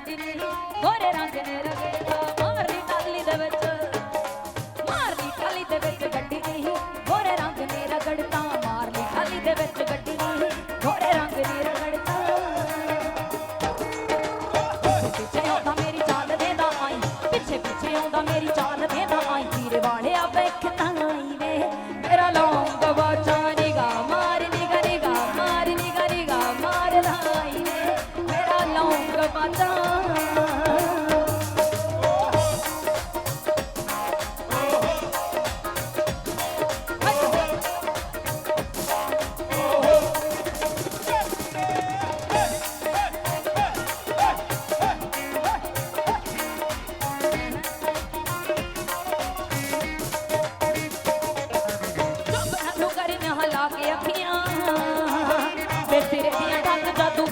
रंग नी गोरे रंग ने रगड़ता मारनी टाली दे विच मारनी टाली दे विच गड्डी नी गोरे रंग ने रगड़ता मारनी टाली दे विच गड्डी नी गोरे रंग ने रगड़ता पीछे आंदा मेरी चाल देंदा आई पीछे पीछे आंदा मेरी चाल देंदा आई तीर वाले आ वेखदा आई वे मेरा लौंग बाचा निगा मार निगा निगा मार निगा निगा मार लाई वे मेरा लौंग बाचा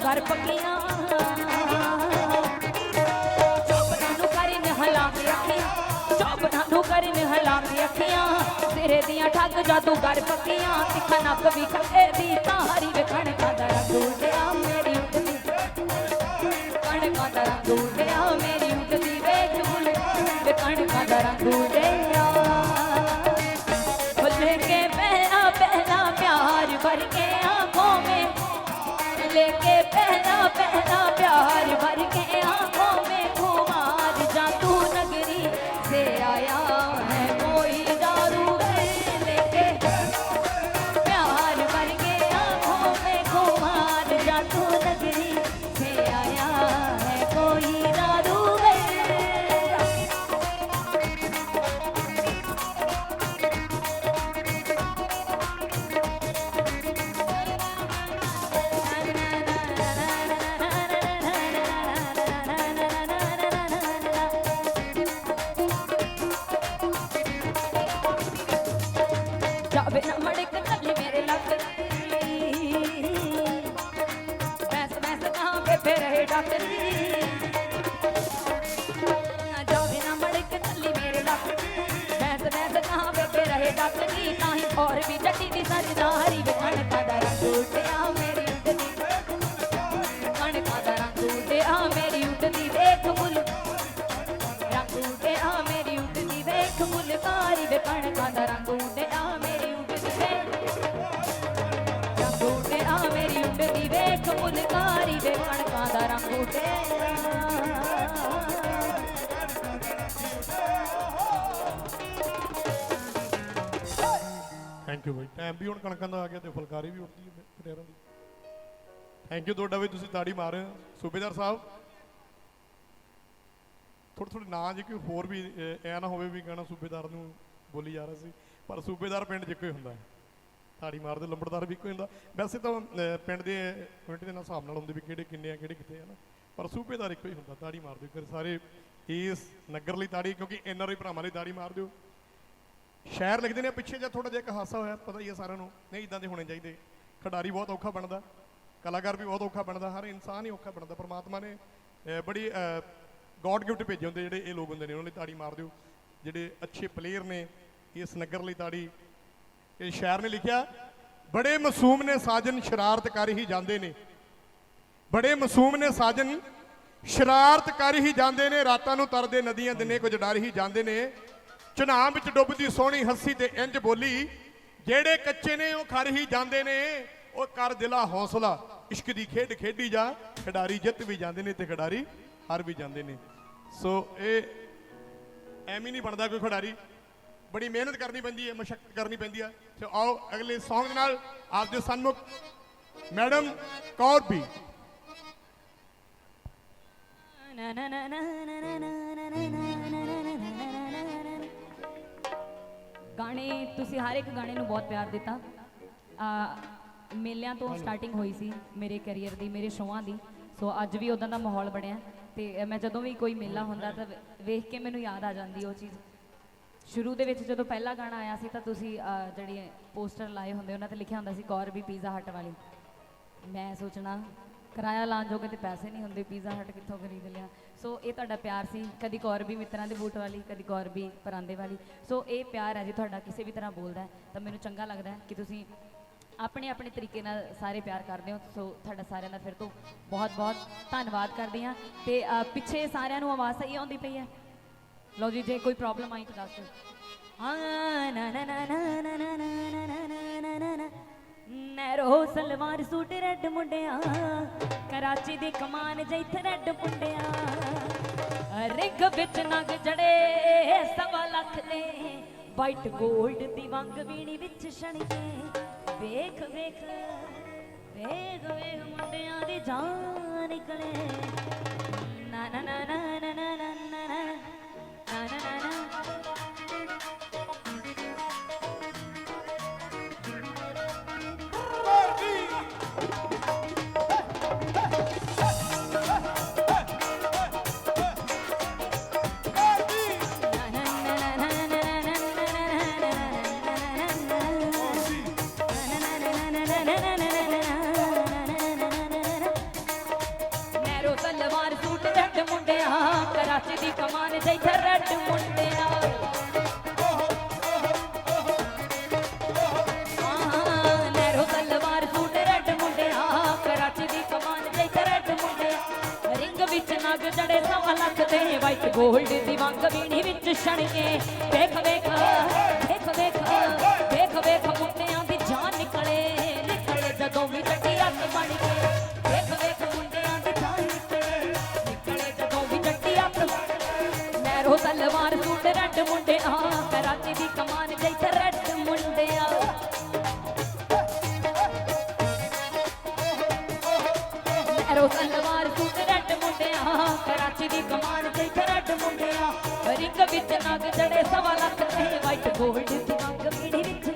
कर पकियां चौबना नू करन हला के अखियां चौबना नू करन हला के अखियां सिरे दियां ठग जादूगर पकियां तिखा नक भी खड़े दी तारी वेखण का रंग उड़िया मेरी उठदी कणका दा रंग उड़िया मेरी उठदी वेख बुल वेखण का रंग उड़िया लेके पहला पहला प्यार भर के आंखों में लेके पहला पहला प्यार भर के आंखों में खुमार जादू नगरी से आया है कोई जादूगर लेके प्यार भर के आंखों में खुमार जादू नगरी से आया है कोई जादूगर जावे न मड़क नली मेरे लग बैस बैस कहाँ पे फिर रहे डॉक्टरी जावे न मड़क नली मेरे लग बैस बैस कहाँ पे फिर रहे डॉक्टरी ताही और भी जटी दी सजदारी वेखण का रंग उड़िया मेरी उठदी कण का रंग उड़िया मेरी उठदी वेख मुल रंग उड़िया मेरी उठदी वेख मुलकारी वेखण का रंग उड़िया मेरी वेख मुलकारी वे कणकां दा रंग उड़िया थैंक यू भाई टाइम भी हुण कणकां दा आ गया ते फुलकारी भी उड़दी है पटेरां दी थैंक यू तुहाडा भी तुसीं ताड़ी मार रहे हो सूबेदार साहब थोड़े थोड़े ना जी कोई होर भी ऐ ना होवे भी कहना सूबेदार नूं बोली जा रहा सी पर सूबेदार पिंड 'च इक्को ही हुंदा है ताड़ी मारते लंबड़दार भी कोई होंदा वैसे तो पिंड के कमेटी के हिसाब नाल होंदे भी किहड़े किन्ने किहड़े कित्थे है ना पर सूबेदार इक्को ही हुंदा ताड़ी मार दिओ सारे इस नगर लई ताड़ी क्योंकि NRI भरावां लई ताड़ी मार दिओ शहर लिखते हैं पिछे जो थोड़ा जिहा हादसा होया पता ही है सारिਆਂ ਨੂੰ नहीं इदां दे होने चाहिए खिडारी बहुत औखा बनता कलाकार भी बहुत औखा बनता हर इंसान ही औखा बनता परमात्मा ने बड़ी गॉड गिफ्ट भेजे होंगे ਜਿਹੜੇ ਇਹ ਲੋਕ ਹੁੰਦੇ ਨੇ ਉਹਨਾਂ ਲਈ ਤਾੜੀ ਮਾਰ ਦਿਓ ਜਿਹੜੇ अच्छे प्लेयर ने इस नगर ਲਈ ताड़ी ਇਹ ਸ਼ਾਇਰ ਨੇ ਲਿਖਿਆ बड़े मासूम ने साजन शरारत कर ही जाते ने बड़े मासूम ने साजन शरारत कर ही जाते ने रातां नूं तरदे नदियां दिने कुछ डर ही जाते ने चुनाव विच डुबदी सोहनी हस्सी ते इंज बोली जेड़े कच्चे ने वो खर ही जाते ने वो कर दिला हौसला इश्क दी खेड खेडी जा खिडारी जित भी जाते ने ते खिडारी हार भी जाते ने सो ये एम ही नहीं बनता कोई खिडारी बड़ी मेहनत करनी पैंदी है मशक्कत करनी पैंदी है तो आओ अगले सॉन्ग नाल आप दे सन्मुख मैडम कौर भी गाने तुसी हर एक गाने नूं बहुत प्यार दिता मेलियां तो स्टार्टिंग हुई सी मेरे कैरियर दी मेरे शोआं दी सो अज भी उदां दा माहौल बनिया ते मैं जदों भी कोई मेला हुंदा तां वेख के मैनूं याद आ जांदी वो चीज़ शुरू ਦੇ ਵਿੱਚ ਜਦੋਂ ਪਹਿਲਾ ਗਾਣਾ ਆਇਆ ਸੀ ਤਾਂ ਤੁਸੀਂ ਜਿਹੜੀ ਪੋਸਟਰ ਲਾਏ ਹੁੰਦੇ ਉਹਨਾਂ ਤੇ ਲਿਖਿਆ ਹੁੰਦਾ ਸੀ ਕੌਰ ਵੀ ਪੀਜ਼ਾ ਹਟ ਵਾਲੀ ਮੈਂ ਸੋਚਣਾ ਕਿਰਾਇਆ ਲਾਉਣ ਜੋਗੇ ਤੇ ਪੈਸੇ ਨਹੀਂ ਹੁੰਦੇ ਪੀਜ਼ਾ ਹਟ ਕਿੱਥੋਂ ਖਰੀਦ ਲਿਆ ਸੋ ਇਹ ਤੁਹਾਡਾ ਪਿਆਰ ਸੀ ਕਦੀ ਕੌਰ ਵੀ ਮਿੱਤਰਾਂ ਦੇ ਬੂਟ ਵਾਲੀ ਕਦੀ ਕੌਰ ਵੀ ਪਰਾਂਦੇ ਵਾਲੀ ਸੋ ਇਹ ਪਿਆਰ ਹੈ ਜੀ ਤੁਹਾਡਾ ਕਿਸੇ ਵੀ ਤਰ੍ਹਾਂ ਬੋਲਦਾ ਹੈ ਤਾਂ ਮੈਨੂੰ ਚੰਗਾ ਲੱਗਦਾ ਹੈ ਕਿ ਤੁਸੀਂ ਆਪਣੇ ਆਪਣੇ ਤਰੀਕੇ ਨਾਲ ਸਾਰੇ ਪਿਆਰ ਕਰਦੇ ਹੋ, ਸੋ ਤੁਹਾਡਾ ਸਾਰਿਆਂ ਦਾ ਫਿਰ ਤੋਂ ਬਹੁਤ ਬਹੁਤ ਧੰਨਵਾਦ ਕਰਦੇ ਹਾਂ। ਤੇ ਪਿੱਛੇ ਸਾਰਿਆਂ ਨੂੰ ਆਵਾਜ਼ ਸਹੀ ਆਉਂਦੀ ਪਈ ਹੈ? ਲਓ ਜੀ, ਜੇ ਕੋਈ ਪ੍ਰੋਬਲਮ ਆਈ ਤਾਂ ਦੱਸ ਦਿਓ। ਹਾਂ ਨਾ ਨਾ ਨਾ ਨਾ ਨਾ ਨਾ ਨਾ ਨਾ ਨਾ ਨੈਰੋ ਸਲਵਾਰ ਸੂਟ ਰੈੱਡ ਮੁੰਡਿਆਂ, ਕਰਾਚੀ ਦੀ ਕਮਾਨ ਜਿੱਥੇ ਰੈੱਡ ਮੁੰਡਿਆਂ, ਰਿੰਗ ਵਿੱਚ ਨਗ ਜੜੇ 1.25 ਲੱਖ ਦੇ, ਵਾਈਟ ਗੋਲਡ ਦੀ ਵੰਗ ਵੀਣੀ ਵਿੱਚ ਛਣਕੇ, ਵੇਖ ਵੇਖ ਵੇਖ ਵੇਖ ਮੁੰਡਿਆਂ ਦੀ ਜਾਨ ਨਿਕਲੇ, ਨਾ ਨਾ ਨਾ ਨਾ ਨਾ ਨਾ ਨਾ ਨਾ ਨਾ ਨਾ ਨਾ। ਕਰਾਚੀ ਦੀ ਕਮਾਨ ਜਿੱਥੇ ਰੈੱਡ ਮੁੰਡਿਆਂ, ਨਹਿਰੋ ਸਲਵਾਰ ਸੂਟ ਰੈੱਡ ਮੁੰਡਿਆਂ, ਕਰਾਚੀ ਦੀ ਕਮਾਨ ਜਿੱਥੇ ਰੈੱਡ ਮੁੰਡਿਆਂ, ਰਿੰਗ ਵਿੱਚ ਨਗ ਜੜੇ 1.25 ਲੱਖ ਦੇ, ਵਾਈਟ ਗੋਲਡ ਦੀ ਵੰਗ ਵੀਣੀ ਵਿੱਚ ਛਣਕੇ, ਵੇਖ ਵੇਖ ਵੇਖ ਵੇਖ ਵੇਖ ਵੇਖ ਮੁੰਡਿਆਂ ਦੀ ਜਾਨ ਨਿਕਲੇ, ਨਿਕਲੇ ਜਦੋਂ ਵੀ ਜੱਟੀ ਅੱਖ ਬਣ ਕੇ, ਵੇਖ ਵੇਖ ਮੁੰਡਿਆਂ ਦੀ ਜਾਨ ਨਿਕਲੇ, ਨਿਕਲੇ ਜਦੋਂ ਵੀ ਜੱਟੀ ਅੱਖ। ਨਹਿਰੋ ਸਲਵਾਰ ਸੂਟ ਰੈੱਡ ਮੁੰਡਿਆਂ, ਕਰਾਚੀ ਦੀ ਕਮਾਨ ਜਿੱਥੇ ਰੈੱਡ ਮੁੰਡਿਆਂ, ਨਹਿਰੋ ਸਲਵਾਰ ਸੂਟ ਰੈੱਡ ਮੁੰਡਿਆਂ, ਕਰਾਚੀ ਦੀ ਕਮਾਨ ਜਿੱਥੇ ਰੈੱਡ ਮੁੰਡਿਆਂ, ਰਿੰਗ ਵਿੱਚ ਨਗ ਜੜੇ 1.25 ਲੱਖ ਦੇ, ਵਾਈਟ ਗੋਲਡ ਦੀ ਵੰਗ ਵੀਣੀ ਵਿੱਚ,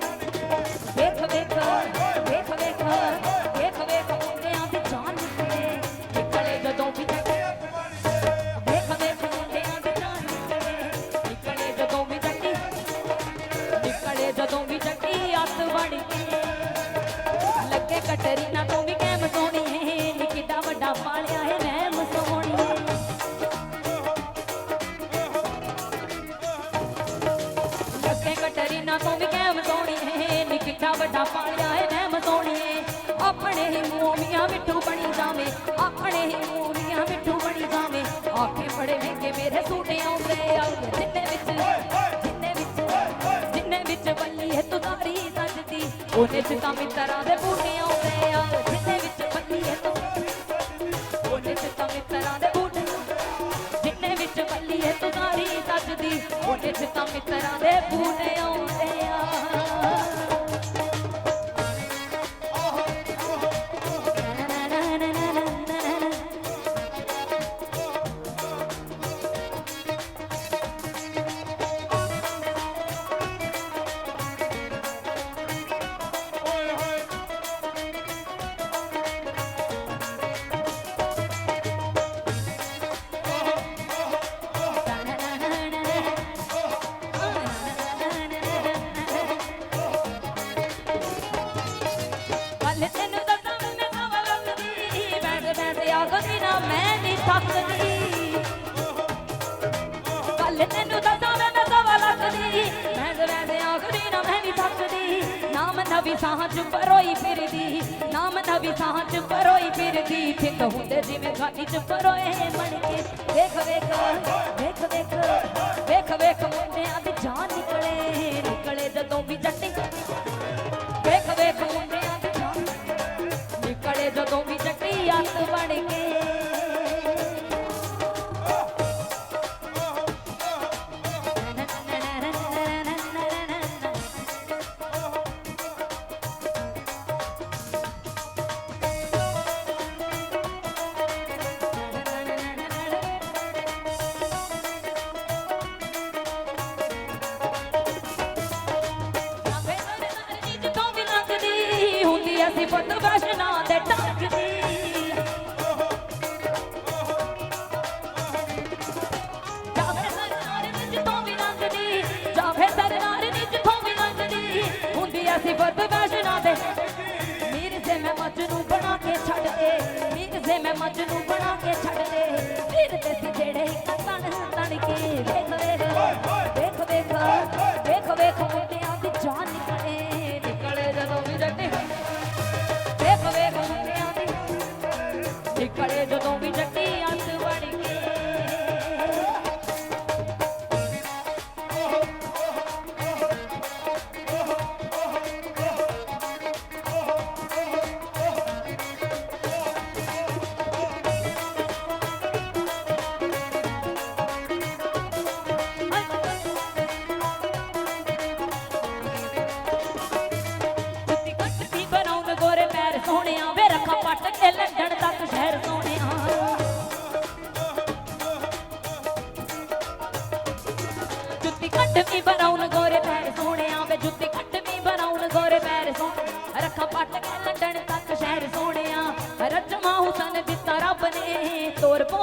ਵੇਖ ਵੇਖ ਵੇਖ ਵੇਖ ਵੇਖ ਵੇਖ ਮੁੰਡਿਆਂ ਦੀ ਜਾਨ ਨਿਕਲੇ, ਨਿਕਲੇ ਜਦੋਂ ਵੀ ਜੱਟੀ, ਵੇਖ ਵੇਖ ਮੁੰਡਿਆਂ ਦੀ ਜਾਨ ਨਿਕਲੇ, ਨਿਕਲੇ ਜਦੋਂ ਵੀ ਜੱਟੀ, ਨਿਕਲੇ ਜਦੋਂ ਵੀ ਜੱਟੀ ਅੱਤ ਬਣ ਕੇ, ਲੱਗੇ ਕਟਰੀਨਾ ਤੋਂ ਵੀ ਕੈਮ ਸੋਹਣੀਏ, ਨੀ ਕਿੱਡਾ ਵੱਡਾ ਪਾਲਿਆ ਹੈ ਰਹਿਮ ਸੋਹਣੀਏ, ਲੱਗੇ ਕਟਰੀਨਾ ਤੋਂ ਵੀ ਕੈਮ ਸੋਹਣੀਏ, ਨੀ ਕਿੱਡਾ ਵੱਡਾ ਪਾਲਿਆ ਹੈ ਰਹਿਮ ਸੋਹਣੀਏ, ਆਪਣੇ ਹੀ ਮੂੰਹ ਮੀਆਂ ਮਿੱਠੂ ਬਣੀ ਜਾਵੇ, ਆਪਣੇ ਹੀ ਮੂੰਹ ਮੀਆਂ ਮਿੱਠੂ ਬਣੀ ਜਾਵੇ, ਆਖੇ ਬੜੇ ਮਹਿੰਗੇ ਮੇਰੇ ਸੂਟ ਆਉਂਦੇ ਆ, ਜਿੰਨੇ ਵਿੱਚ ਬੱਲੀ ਹੈ ਤੁਦਾਰੀ ਸੱਜਦੀ, ਉਹਨੇ ਚ ਤਾਂ ਮਿੱਤਰਾਂ ਦੇ ਬੂਟੇ ਆਉਂਦੇ ਆ, ਜਿੰਨੇ ਵਿੱਚ ਬੱਲੀ ਹੈ ਉਹਨੇ ਚ ਤਾਂ ਮਿੱਤਰਾਂ ਦੇ ਬੂਟੇ, ਜਿੰਨੇ ਵਿੱਚ ਬੱਲੀ ਹੈ ਤੁਦਾਰੀ ਸੱਜਦੀ, ਉਹਨੇ ਚ ਤਾਂ ਮਿੱਤਰਾਂ ਦੇ ਬੂਟੇ ਆਉਂਦੇ ਆ। ਮੈਂ ਨਹੀਂ ਥੱਕਦੀ, ਕੱਲ ਤੈਨੂੰ ਦੱਸਾਂ ਮੈਂ 1.25 ਲੱਖ ਦੀ, ਮੈਂ ਵੈਸੇ ਆਖਦੀ ਨਾ ਮੈਂ ਨਹੀਂ ਥੱਕਦੀ, ਨਾਮ ਨਵੀਂ ਸਾਹਾਂ ਚ ਪਰੋਈ ਫਿਰਦੀ, ਨਾਮ ਨਵੀਂ ਸਾਹਾਂ ਚ ਪਰੋਈ ਫਿਰਦੀ, ਫਿੱਕ ਹੁੰਦੇ ਜਿਵੇਂ ਖਾਲੀ ਚ ਪਰੋਏ ਬਣ ਕੇ, ਵੇਖ ਵੇਖ ਵੇਖ ਵੇਖ ਵੇਖ ਵੇਖ ਮੁੰਡਿਆਂ ਦੀ ਜਾਨ ਨਿਕਲੇ, ਨਿਕਲੇ ਜਦੋਂ ਵੀ ਜੱਟੀ, ਵੇਖ ਵੇਖ ਮੁੰਡਿਆਂ ਦੀ ਜਾਨ ਨਿਕਲੇ ਜਦੋਂ ਵੀ ਜੱਟੀ ਅੱਤ ਬਣ ਕੇ, ਅਸੀਂ ਪੁੱਤ ਵੈਸ਼ਨਾ ਦੇ ਟੱਕਦੀ, ਜਾਵੇ ਸਰਦਾਰ ਵਿੱਚ ਤੋਂ ਵੀ ਲੰਘਦੀ, ਜਾਵੇ ਸਰਦਾਰ ਵਿੱਚ ਤੋਂ ਵੀ ਲੰਘਦੀ, ਹੁੰਦੀ ਅਸੀਂ ਪੁੱਤ ਵੈਸ਼ਨਾ ਦੇ, ਮੀਰ ਸੇ ਮੈਂ ਮਜਨੂੰ ਬਣਾ ਕੇ ਛੱਡ ਦੇ, ਮੀਰ ਸੇ ਮੈਂ ਮਜਨੂੰ ਬਣਾ ਕੇ ਛੱਡ ਦੇ, ਫਿਰ ਤੇ ਸੀ ਜਿਹੜੇ ਤਣ ਤਣ ਕੇ, ਵੇਖ ਵੇਖ ਵੇਖ ਵੇਖ ਵੇਖ ਵੇਖ ਮੁੰਡਿਆਂ ਦੀ ਜਾਨ ਨਿਕਲੇ, ਨਿਕਲੇ ਜਦੋਂ ਵੀ ਜੱਟੀ,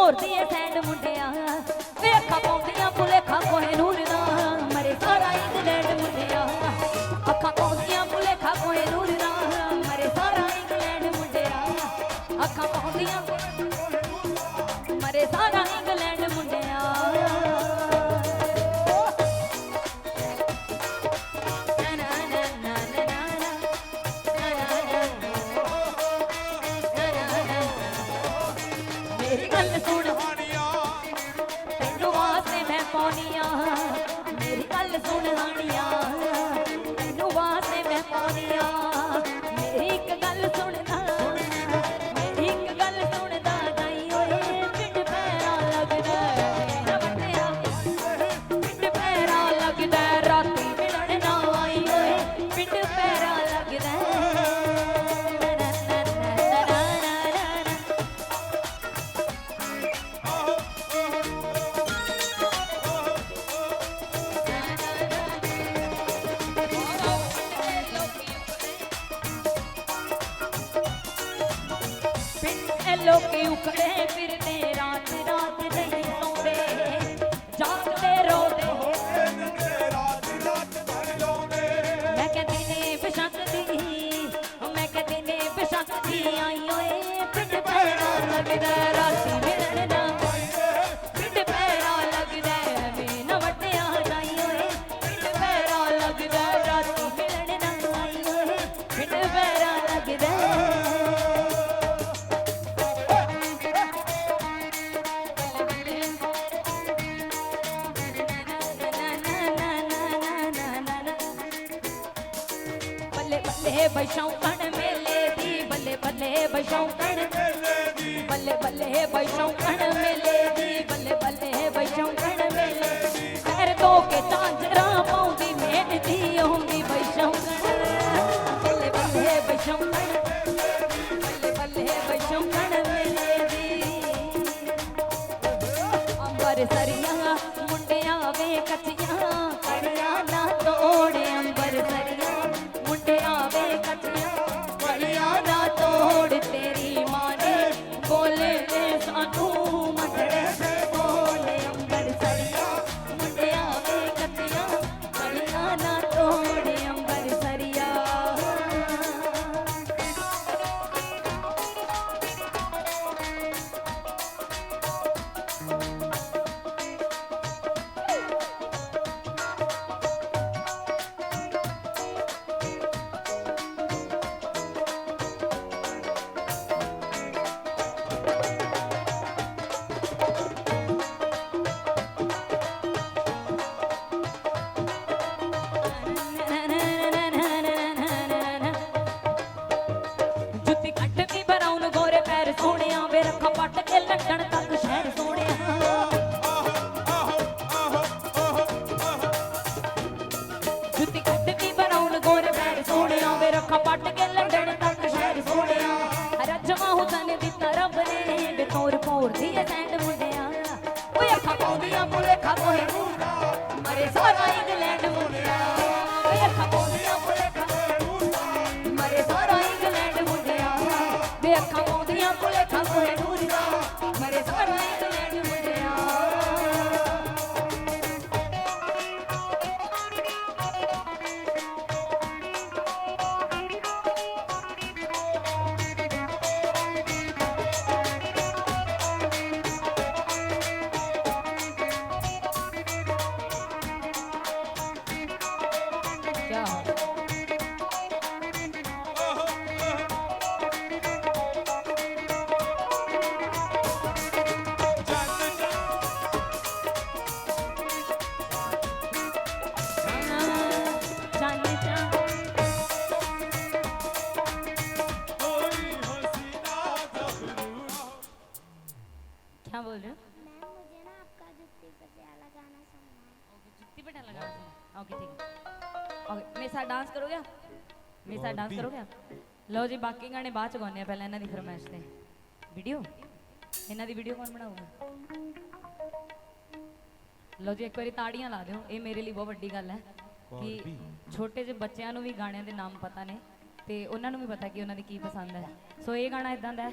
ਭੋਰਦੀ ਏ ਸੈਂਡ ਮੁੰਡਿਆ ਵੇ ਅੱਖਾਂ ਪਾਉਂਦੀਆਂ ਭੁਲੇਖਾ ਕੋਹੇ ਨੂਰ ਦਾ ਮਰੇ ਸਾਰਾ ਇੰਗਲੈਂਡ ਮੁੰਡਿਆ ਅੱਖਾਂ ਪਾਉਂਦੀਆਂ ਭੁਲੇਖਾ ਕੋਹੇ ਨੂਰ ਦਾ ਮਰੇ ਸਾਰਾ ਇੰਗਲੈਂਡ ਮੁੰਡਿਆ ਅੱਖਾਂ ਪਾਉਂਦੀਆਂ ਮਰੇ ਸਾਰਾ ਇੰਗਲੈਂਡ ਮੁੰਡਿਆ ਮੇਰੀ ਗੱਲ ਸੁਣ ਤੈਨੂੰ ਵਾਸਤੇ ਮੈਂ ਪਾਉਣੀ ਆ ਮੇਰੀ ਗੱਲ ਸੁਣ ਹਾਣੀਆਂ ਤੈਨੂੰ ਵਾਸਤੇ ਮੈਂ ਪਾਉਣੀ ਆ ਮੇਰੀ ਇੱਕ ਗੱਲ ਸੁਣਦਾ ਮੇਰੀ ਇੱਕ ਗੱਲ ਸੁਣਦਾ ਗਈ ਓਏ ਪਿੰਡ ਪੈਰਾ ਲੱਗਦਾ ਮੇਰਾ ਵੱਟਿਆ ਪਿੰਡ ਪੈਰਾ ਲੱਗਦਾ ਰਾਤੀ ਮਿਲਣ ਨਾ ਆਈ ਓਏ ਪਿੰਡ ਪੈਰਾ ਲੱਗਦਾ ਲੋਕੀ ਉਖੜੇ ਫਿਰਦੇ ਰਾਤ ਰਾਤ ਨਹੀਂ ਸੌਂਦੇ ਜਾਗਦੇ ਰੋਦੇ ਮੈਂ ਕਹਿੰਦੀ ਨੇ ਬਸ਼ਕਦੀ ਮੈਂ ਕਹਿੰਦੀ ਨੇ ਬਸ਼ਕਦੀ ਆਈ ਓਏ ਪਿੰਡ ਪੈਰਾ ਲੱਗਦਾ ਰਾਤੀ ਮਿਲਣ ਨਾ ਪਿੰਡ ਪੈਰਾ ਲੱਗਦਾ ਵੇ ਨਾ ਵੱਟਿਆ ਜਾਈ ਓਏ ਪਿੰਡ ਪੈਰਾ ਲੱਗਦਾ ਰਾਤੀ ਮਿਲਣ ਨਾ ਆਈ ਓਏ ਪਿੰਡ ਪੈਰਾ ਲੱਗਦਾ ਬੱਲੇ ਬਸ਼ੌਕਣ ਮੇਲੇ ਦੀ ਬੱਲੇ ਬੱਲੇ ਬਸ਼ੌਕਣ ਮੇਲੇ ਦੀ ਬੱਲੇ ਬੱਲੇ ਬਸ਼ੌਕਣ ਮੇਲੇ ਦੀ ਬੱਲੇ ਬੱਲੇ ਬਸ਼ੌਕਣ ਮੇਲੇ ਦੀ ਪੈਰ ਧੋ ਕੇ ਝਾਂਜਰਾਂ ਪਾਉਂਦੀ ਮਿਹਨਦੀ ਆਉਂਦੀ ਬਸ਼ੌਕਣ ਬੱਲੇ ਬੱਲੇ ਬਸ਼ੌਕਣ ਬੱਲੇ ਬੱਲੇ ਬਸ਼ੌਕਣ ਮੇਲੇ ਦੀ ਅੰਬਰ ਸਰੀਆਂ ਮੁੰਡਿਆਂ ਵੇ ਕੱਚੀਆਂ ਕੜੀਆਂ ਨਾ ਤੋੜੇ ਅੰਬਰ ਸਰੀਆਂ ਮੁੰਡਿਆਂ ਵੇ ਕੱਚੀਆਂ ਕੜੀਆਂ ਨਾ ਤੋੜ ਤੇਰੀ ਮਾਂ ਨੇ ਬੋਲੇ ਵੇ ਸਾਨੂੰ ਮੱਠੜੇ ਬੋਲੇ ਅੰਬਰ ਸਰੀਆਂ ਮੁੰਡਿਆਂ ਵੇ ਕੱਚੀਆਂ ਕੜੀਆਂ ਨਾ ਤੋੜ ਅੰਬਰ ਸਰੀਆਂ ਜੁੱਤੀ ਕੱਟ ਵੀ ਬਰਾਉਨ ਗੋਰੇ ਪੈਰ ਸੋਹਣਿਆ ਵੇ ਰੱਖਾ ਪੱਟ ਕੇ ਲੰਡਨ ਤੱਕ ਸ਼ਹਿਰ ਸੋਹਣਿਆ ਜੁੱਤੀ ਕੱਟ ਵੀ ਬਰਾਉਨ ਗੋਰੇ ਪੈਰ ਸੋਹਣਿਆ ਵੇ ਰੱਖਾ ਪੱਟ ਕੇ ਲੰਡਨ ਤੱਕ ਸ਼ਹਿਰ ਸੋਹਣਿਆ ਰੱਜਵਾ ਹੁਸਨ ਦਿੱਤਾ ਰੱਬ ਨੇ ਵੇ ਤੋਰ ਭੋਰਦੀ ਐ ਸੈਂਡ ਮੁੰਡਿਆ ਓਏ ਅੱਖਾਂ ਪਾਉਂਦੀਆਂ ਭੁਲੇਖਾ ਕੋਹੇ ਮਰੇ ਸਾਰਾ ਇੰਗਲੈਂਡ ਮੁੰਡਿਆ ਓਏ ਅੱਖਾਂ ਪਾਉਂਦੀਆਂ ਭੁਲੇਖਾ ਮਰੇ ਸਾਰਾ ਇੰਗਲੈਂਡ ਮੁੰਡਿਆ ਵੇ ਅੱਖਾਂ ਪਾਉਂਦੀਆਂ ਭੁਲੇਖਾ ਕੋਹੇ ਨੂਰ ਦਾ ਮਰੇ ਸਾਰਾ ਇੰਗਲੈਂਡ ਮੁੰਡਿਆ ਕਿਆ क्या बोल रहे हो मैम मुझे ना आपका जुत्ती पटियाला गाना सुनना है। जुत्ती पे लगा ओके ठीक है ओके मेरे साथ डांस करोगे आप मेरे साथ डांस करोगे आप लो जी बाकी गाने बाद च गाने पहले इन्हां दी फरमाइश ते वीडियो इन्हां दी वीडियो कौन बनाऊगा लो जी एक बारी ताड़ियां ला दिओ ये मेरे लिए बहुत वड्डी गल है कि छोटे ਜਿਹੇ ਬੱਚਿਆਂ ਨੂੰ ਵੀ ਗਾਣਿਆਂ ਦੇ ਨਾਮ ਪਤਾ ਨੇ ਤੇ ਉਹਨਾਂ ਨੂੰ ਵੀ ਪਤਾ ਕਿ ਉਹਨਾਂ ਦੀ ਕੀ ਪਸੰਦ ਹੈ ਸੋ ਇਹ ਗਾਣਾ ਇਦਾਂ ਦਾ ਹੈ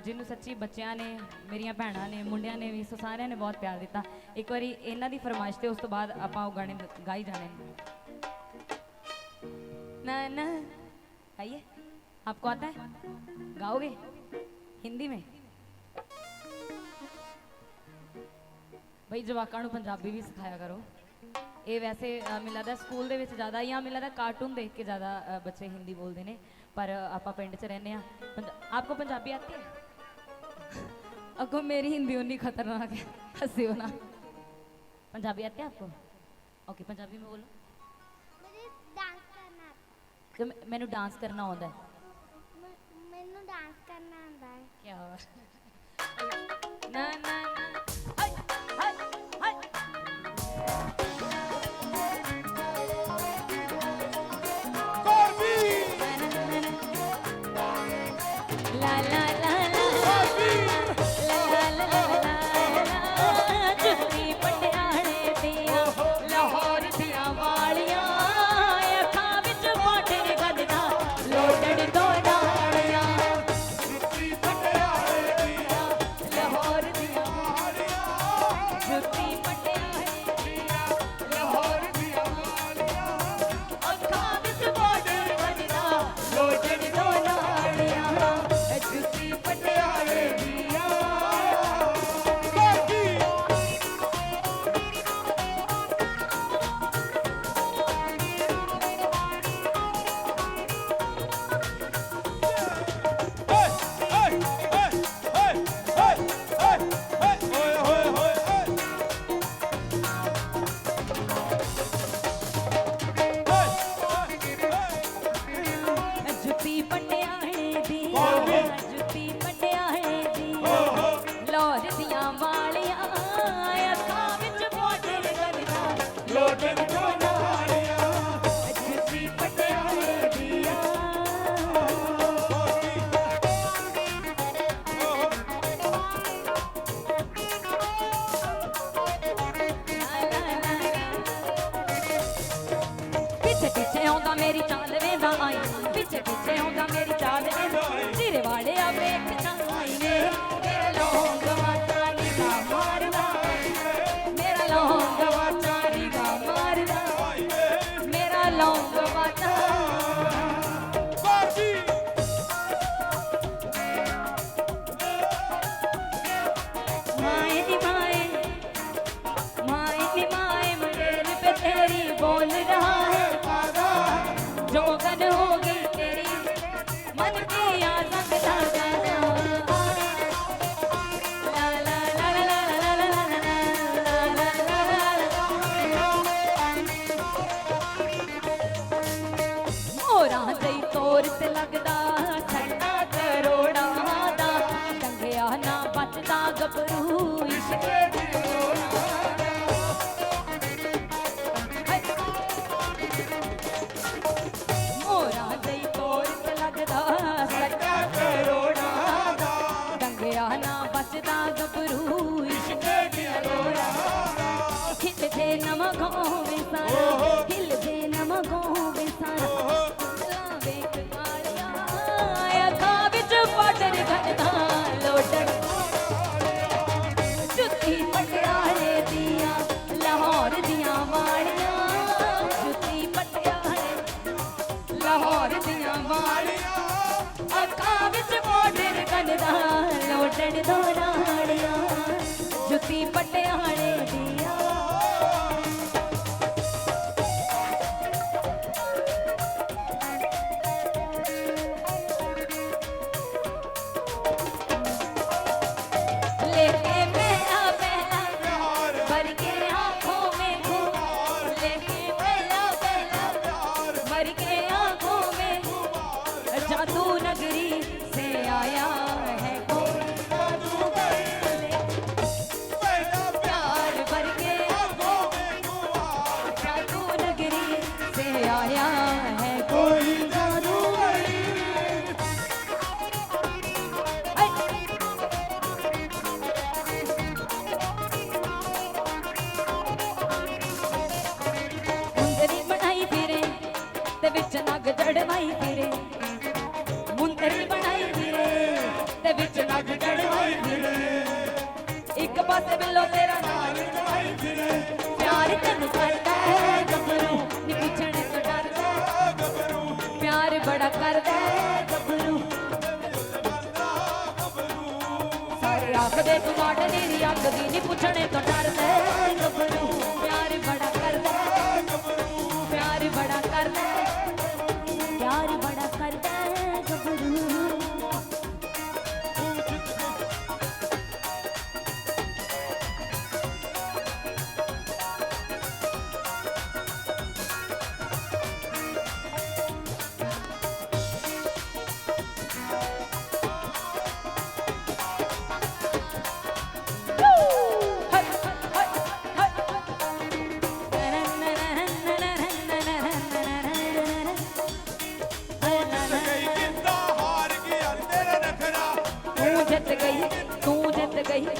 ਜਿਹਨੂੰ ਸੱਚੀ ਬੱਚਿਆਂ ਨੇ, ਮੇਰੀਆਂ ਭੈਣਾਂ ਨੇ, ਮੁੰਡਿਆਂ ਨੇ ਵੀ, ਸੋ ਸਾਰਿਆਂ ਨੇ ਬਹੁਤ ਪਿਆਰ ਦਿੱਤਾ। ਇੱਕ ਵਾਰੀ ਇਹਨਾਂ ਦੀ ਫਰਮਾਇਸ਼ ਤੇ ਉਸ ਤੋਂ ਬਾਅਦ ਆਪਾਂ ਉਹ ਗਾਣੇ ਗਾ ही जाने। ना ना आइए, आपको आता है? गाओगे हिंदी में? भाई जवाकां नूं पंजाबी भी सिखाया करो। ये वैसे मिला दा स्कूल दे विच ज़्यादा या मिला दा कार्टून देख के ज़्यादा बच्चे हिंदी बोलते हैं, पर आपां पिंड च रहने आपको पंजाबी आती है? अगो मेरी हिंदी उन्नी खतरनाक है, हंसियो ना। पंजाबी आती है आपको? ओके, पंजाबी में बोलो। मुझे डांस करना आता कि मैनू डांस करना आता है। मैनू डांस करना आता है। क्या हुआ? ना ना ना हाय हाय हाय। ला ला ला ला ला ला ला जुत्ती पटियाले दिया लाहौर दिया वालियां अखां विच बाडर गददा लोटड़ दो नालियां। जुत्ती पटियाले दिया लाहौर दिया वालियां, जुत्ती पटियाले दिया लाहौर दिया वालियां अखां विच बाडर गददा लोटड़ दो नालियां। जुत्ती पटियाले दिया जुत्ती पटियाले दिया जुत्ती पटियाले दिया लाहौर दियां वालियां अखां विच बाडर गददा लोटड़ दो नालियां। जुत्ती पटियाले दिया पिछे पिछे आउंदा मेरी चाल वेंदा आई, पिछे पिछे आउंदा मेरी चाल वेंदा आई, सिरे वाले आ वेख ना आई ने मेरा लौंग वाचा निगा मारदा, मेरा लौंग वाचा निगा मारदा, मेरा लौंग वाचा। माए नी माए माए नी माए मंडेर पे तेरी बोल रहा है पागा, जोगन होगी तेरी मन की आज़ाद दादा। ला ला ला ला ला ला ला ला ला ला ला। मोरा दई तोर ते लगदा छड्डा करोड़ा दा, टंगिया ना बचदा गबरू इश्के दी लोड़ा दा। मोरा दई तोर ते लगदा छड्डा करोड़ा दा, टंगिया ना बचदा गबरू इश्के दी लोड़ा दा। खिलदे नमकों वे सारा, खिलदे नमकों वे सारा, वेख वालियां अखां विच बाडर गददा लोटड़। जुत्ती पटियाले दिया लाहौर दियां वालियां, जुत्ती पटियाले लाहौर दियां वालियां अखां विच बाडर गददा लोटड़ दो नालियां। जुत्ती पटियाले दिया लेके पहला पहला प्यार भर के आँखों में घुमार, लेके पहला पहला प्यार भर के आँखों में घुमार, जादू नगरी से आया है कोई जादूगर। पहला प्यार भर के आँखों में घुमार, जादू नगरी से आया है कोई जादूगर। मुंदरी बनाई फिरे ते विच नग जड़वाई फिरे, मुंदरी बनाई फिरे ते विच नग बल बिलो तेरा नाल नवाई फिरे प्यार तेनू करदा है गबरू नी पुछणे तो डरदा है गबरू प्यार बड़ा करदा है गबरू सारे आखदे तू माड़ नीरी आखदी नी पुछणे तो डरदा है गबरू प्यार बड़ा करदा है गबरू प्यार बड़ा करदा है प्यार बड़ा करदा है गबरू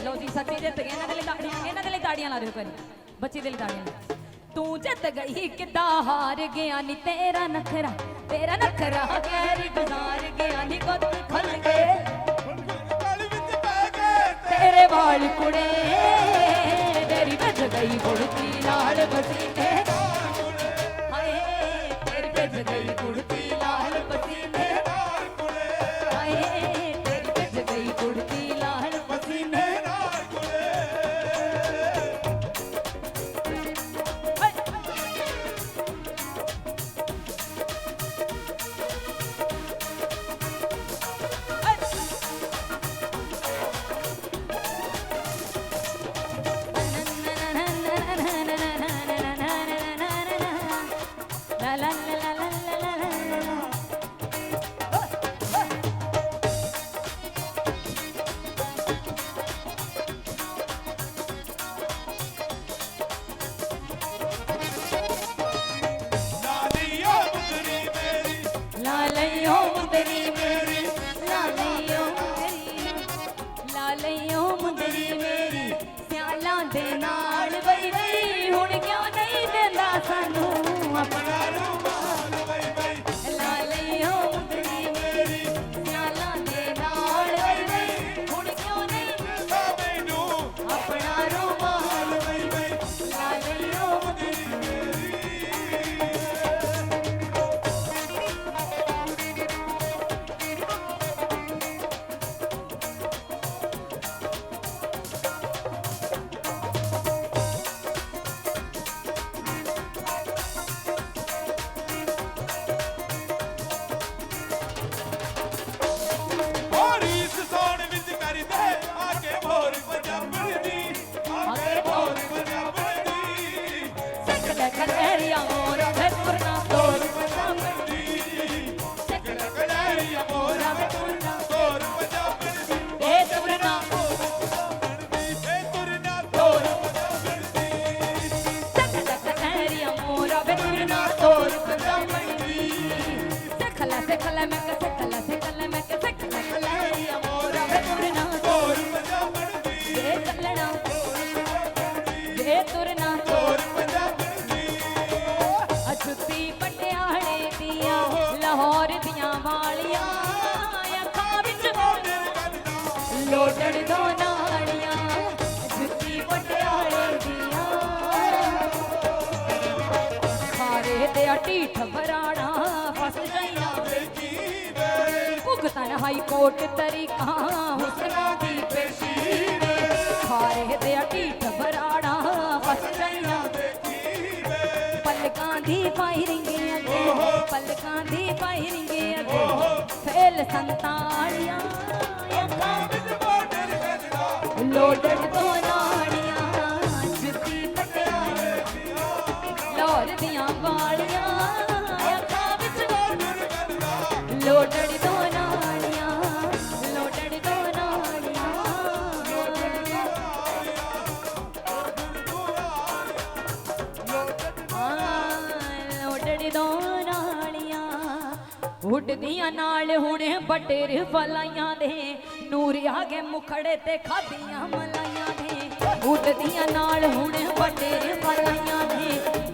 लो जी सच्ची जित गई इन्हां दे लई ताड़ियां ला दिओ करी बच्ची दे लई ताड़ियां तू जित गई किदा हार गया नी तेरा नखरा गैर गुजार गया नी गुत खल के तेरे वाल कुड़े तेरी बज गई कुड़ती लाल पसीने हाय तेरी बज गई कुड़ती लाल पसीने हाय तेरी बज गई कुड़ती लाल पसीने लोटड़ दो नाड़ियां जुत्ती पटियाले दियां खारे दे ढीठ भराना फस जाइया भुगतन हाई कोर्ट तरीका हुस्ना दी पेशी खारे दे ढीठ भराना फस जाइया पलकां दी फायरिंग पलकां दी फायरिंग फेल संतालियां लोटड़ तो नाड़ियां जुत्ती पटियाले लाहौर दियां वालियां अखां विच लोटड़ तो नाड़ियां लोटड़ तो नाड़ियां लोटड़ तो नाड़ियां उड़दियां नाल हुणे बटेर फलाइयां दे नूर आगे मुखड़े ते खादियां मलाइयां ने उड़दियां नाल हुण बटेर फलाइयां ने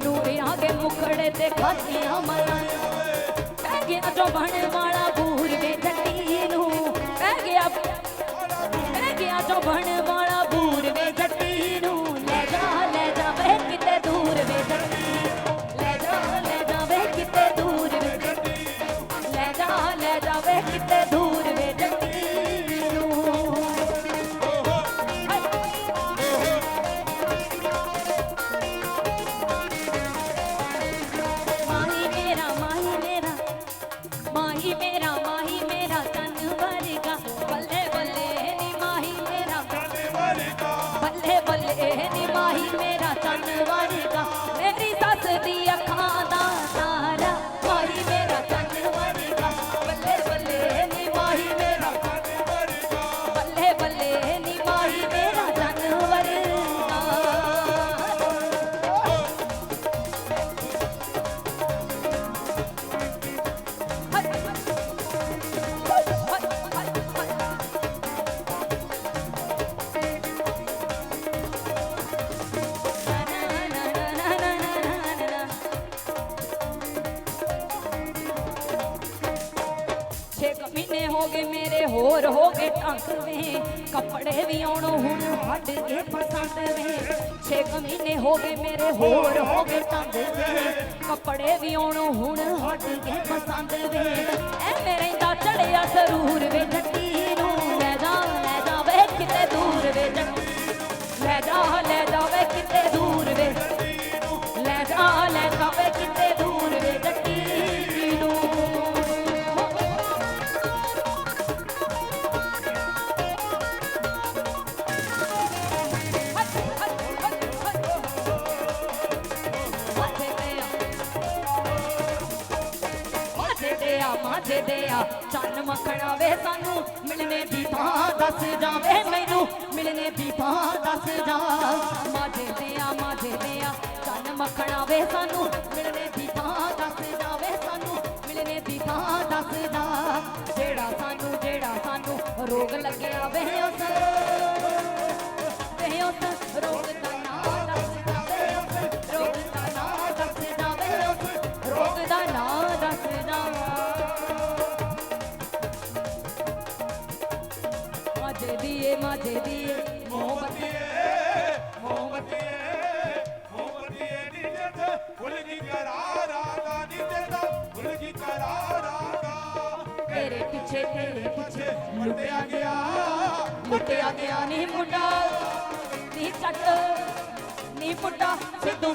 नूर आगे मुखड़े ते खादियां मलाइयां पै गया जो बने वाला बूर दे जट्टी नू पै गया जो बने वाला बूर दे जट्टी माही मेरा चन वर्गा बल्ले बल्ले नी माही मेरा बल्ले बल्ले नी माही मेरा चन वर्गा मेरी सस दी अखां दा तारा माही मेरा चन वर्गा बल्ले बल्ले नी माही मेरा बल्ले बल्ले नी माही मेरा चन वर्गा महीने हो गए मेरे होर हो गए ढंग वे कपड़े भी आउणों हुण हट के पसंद वे 6 महीने हो गए मेरे होर हो गए ढंग वे कपड़े भी आउणों हुण हट के पसंद वे ऐ रहिंदा चढ़िया जरूर वे जट्टी नूं ले जा वे किते दूर वे जट्टी ले जा वे किते दूर वे ले जा वे किते दूर वे जट्टी नूं माझे दिया चन मखना वे सानू मिलने दी थां दस जावे मैनू मिलने दी थां दस जा माझे दिया चन मखना वे सानू मिलने दी थां दस जावे सानू मिलने दी थां दस जा जेड़ा सानू रोग लग्या वे उस रोग दा नां दस जावे उस रोग दा नां दस जावे उस रोग दा नां दस जा माझे दिए मोमबत्तिए तेरे पीछे लुटिया गया नी मुंडा नी चट नी पुट्टा सिद्धू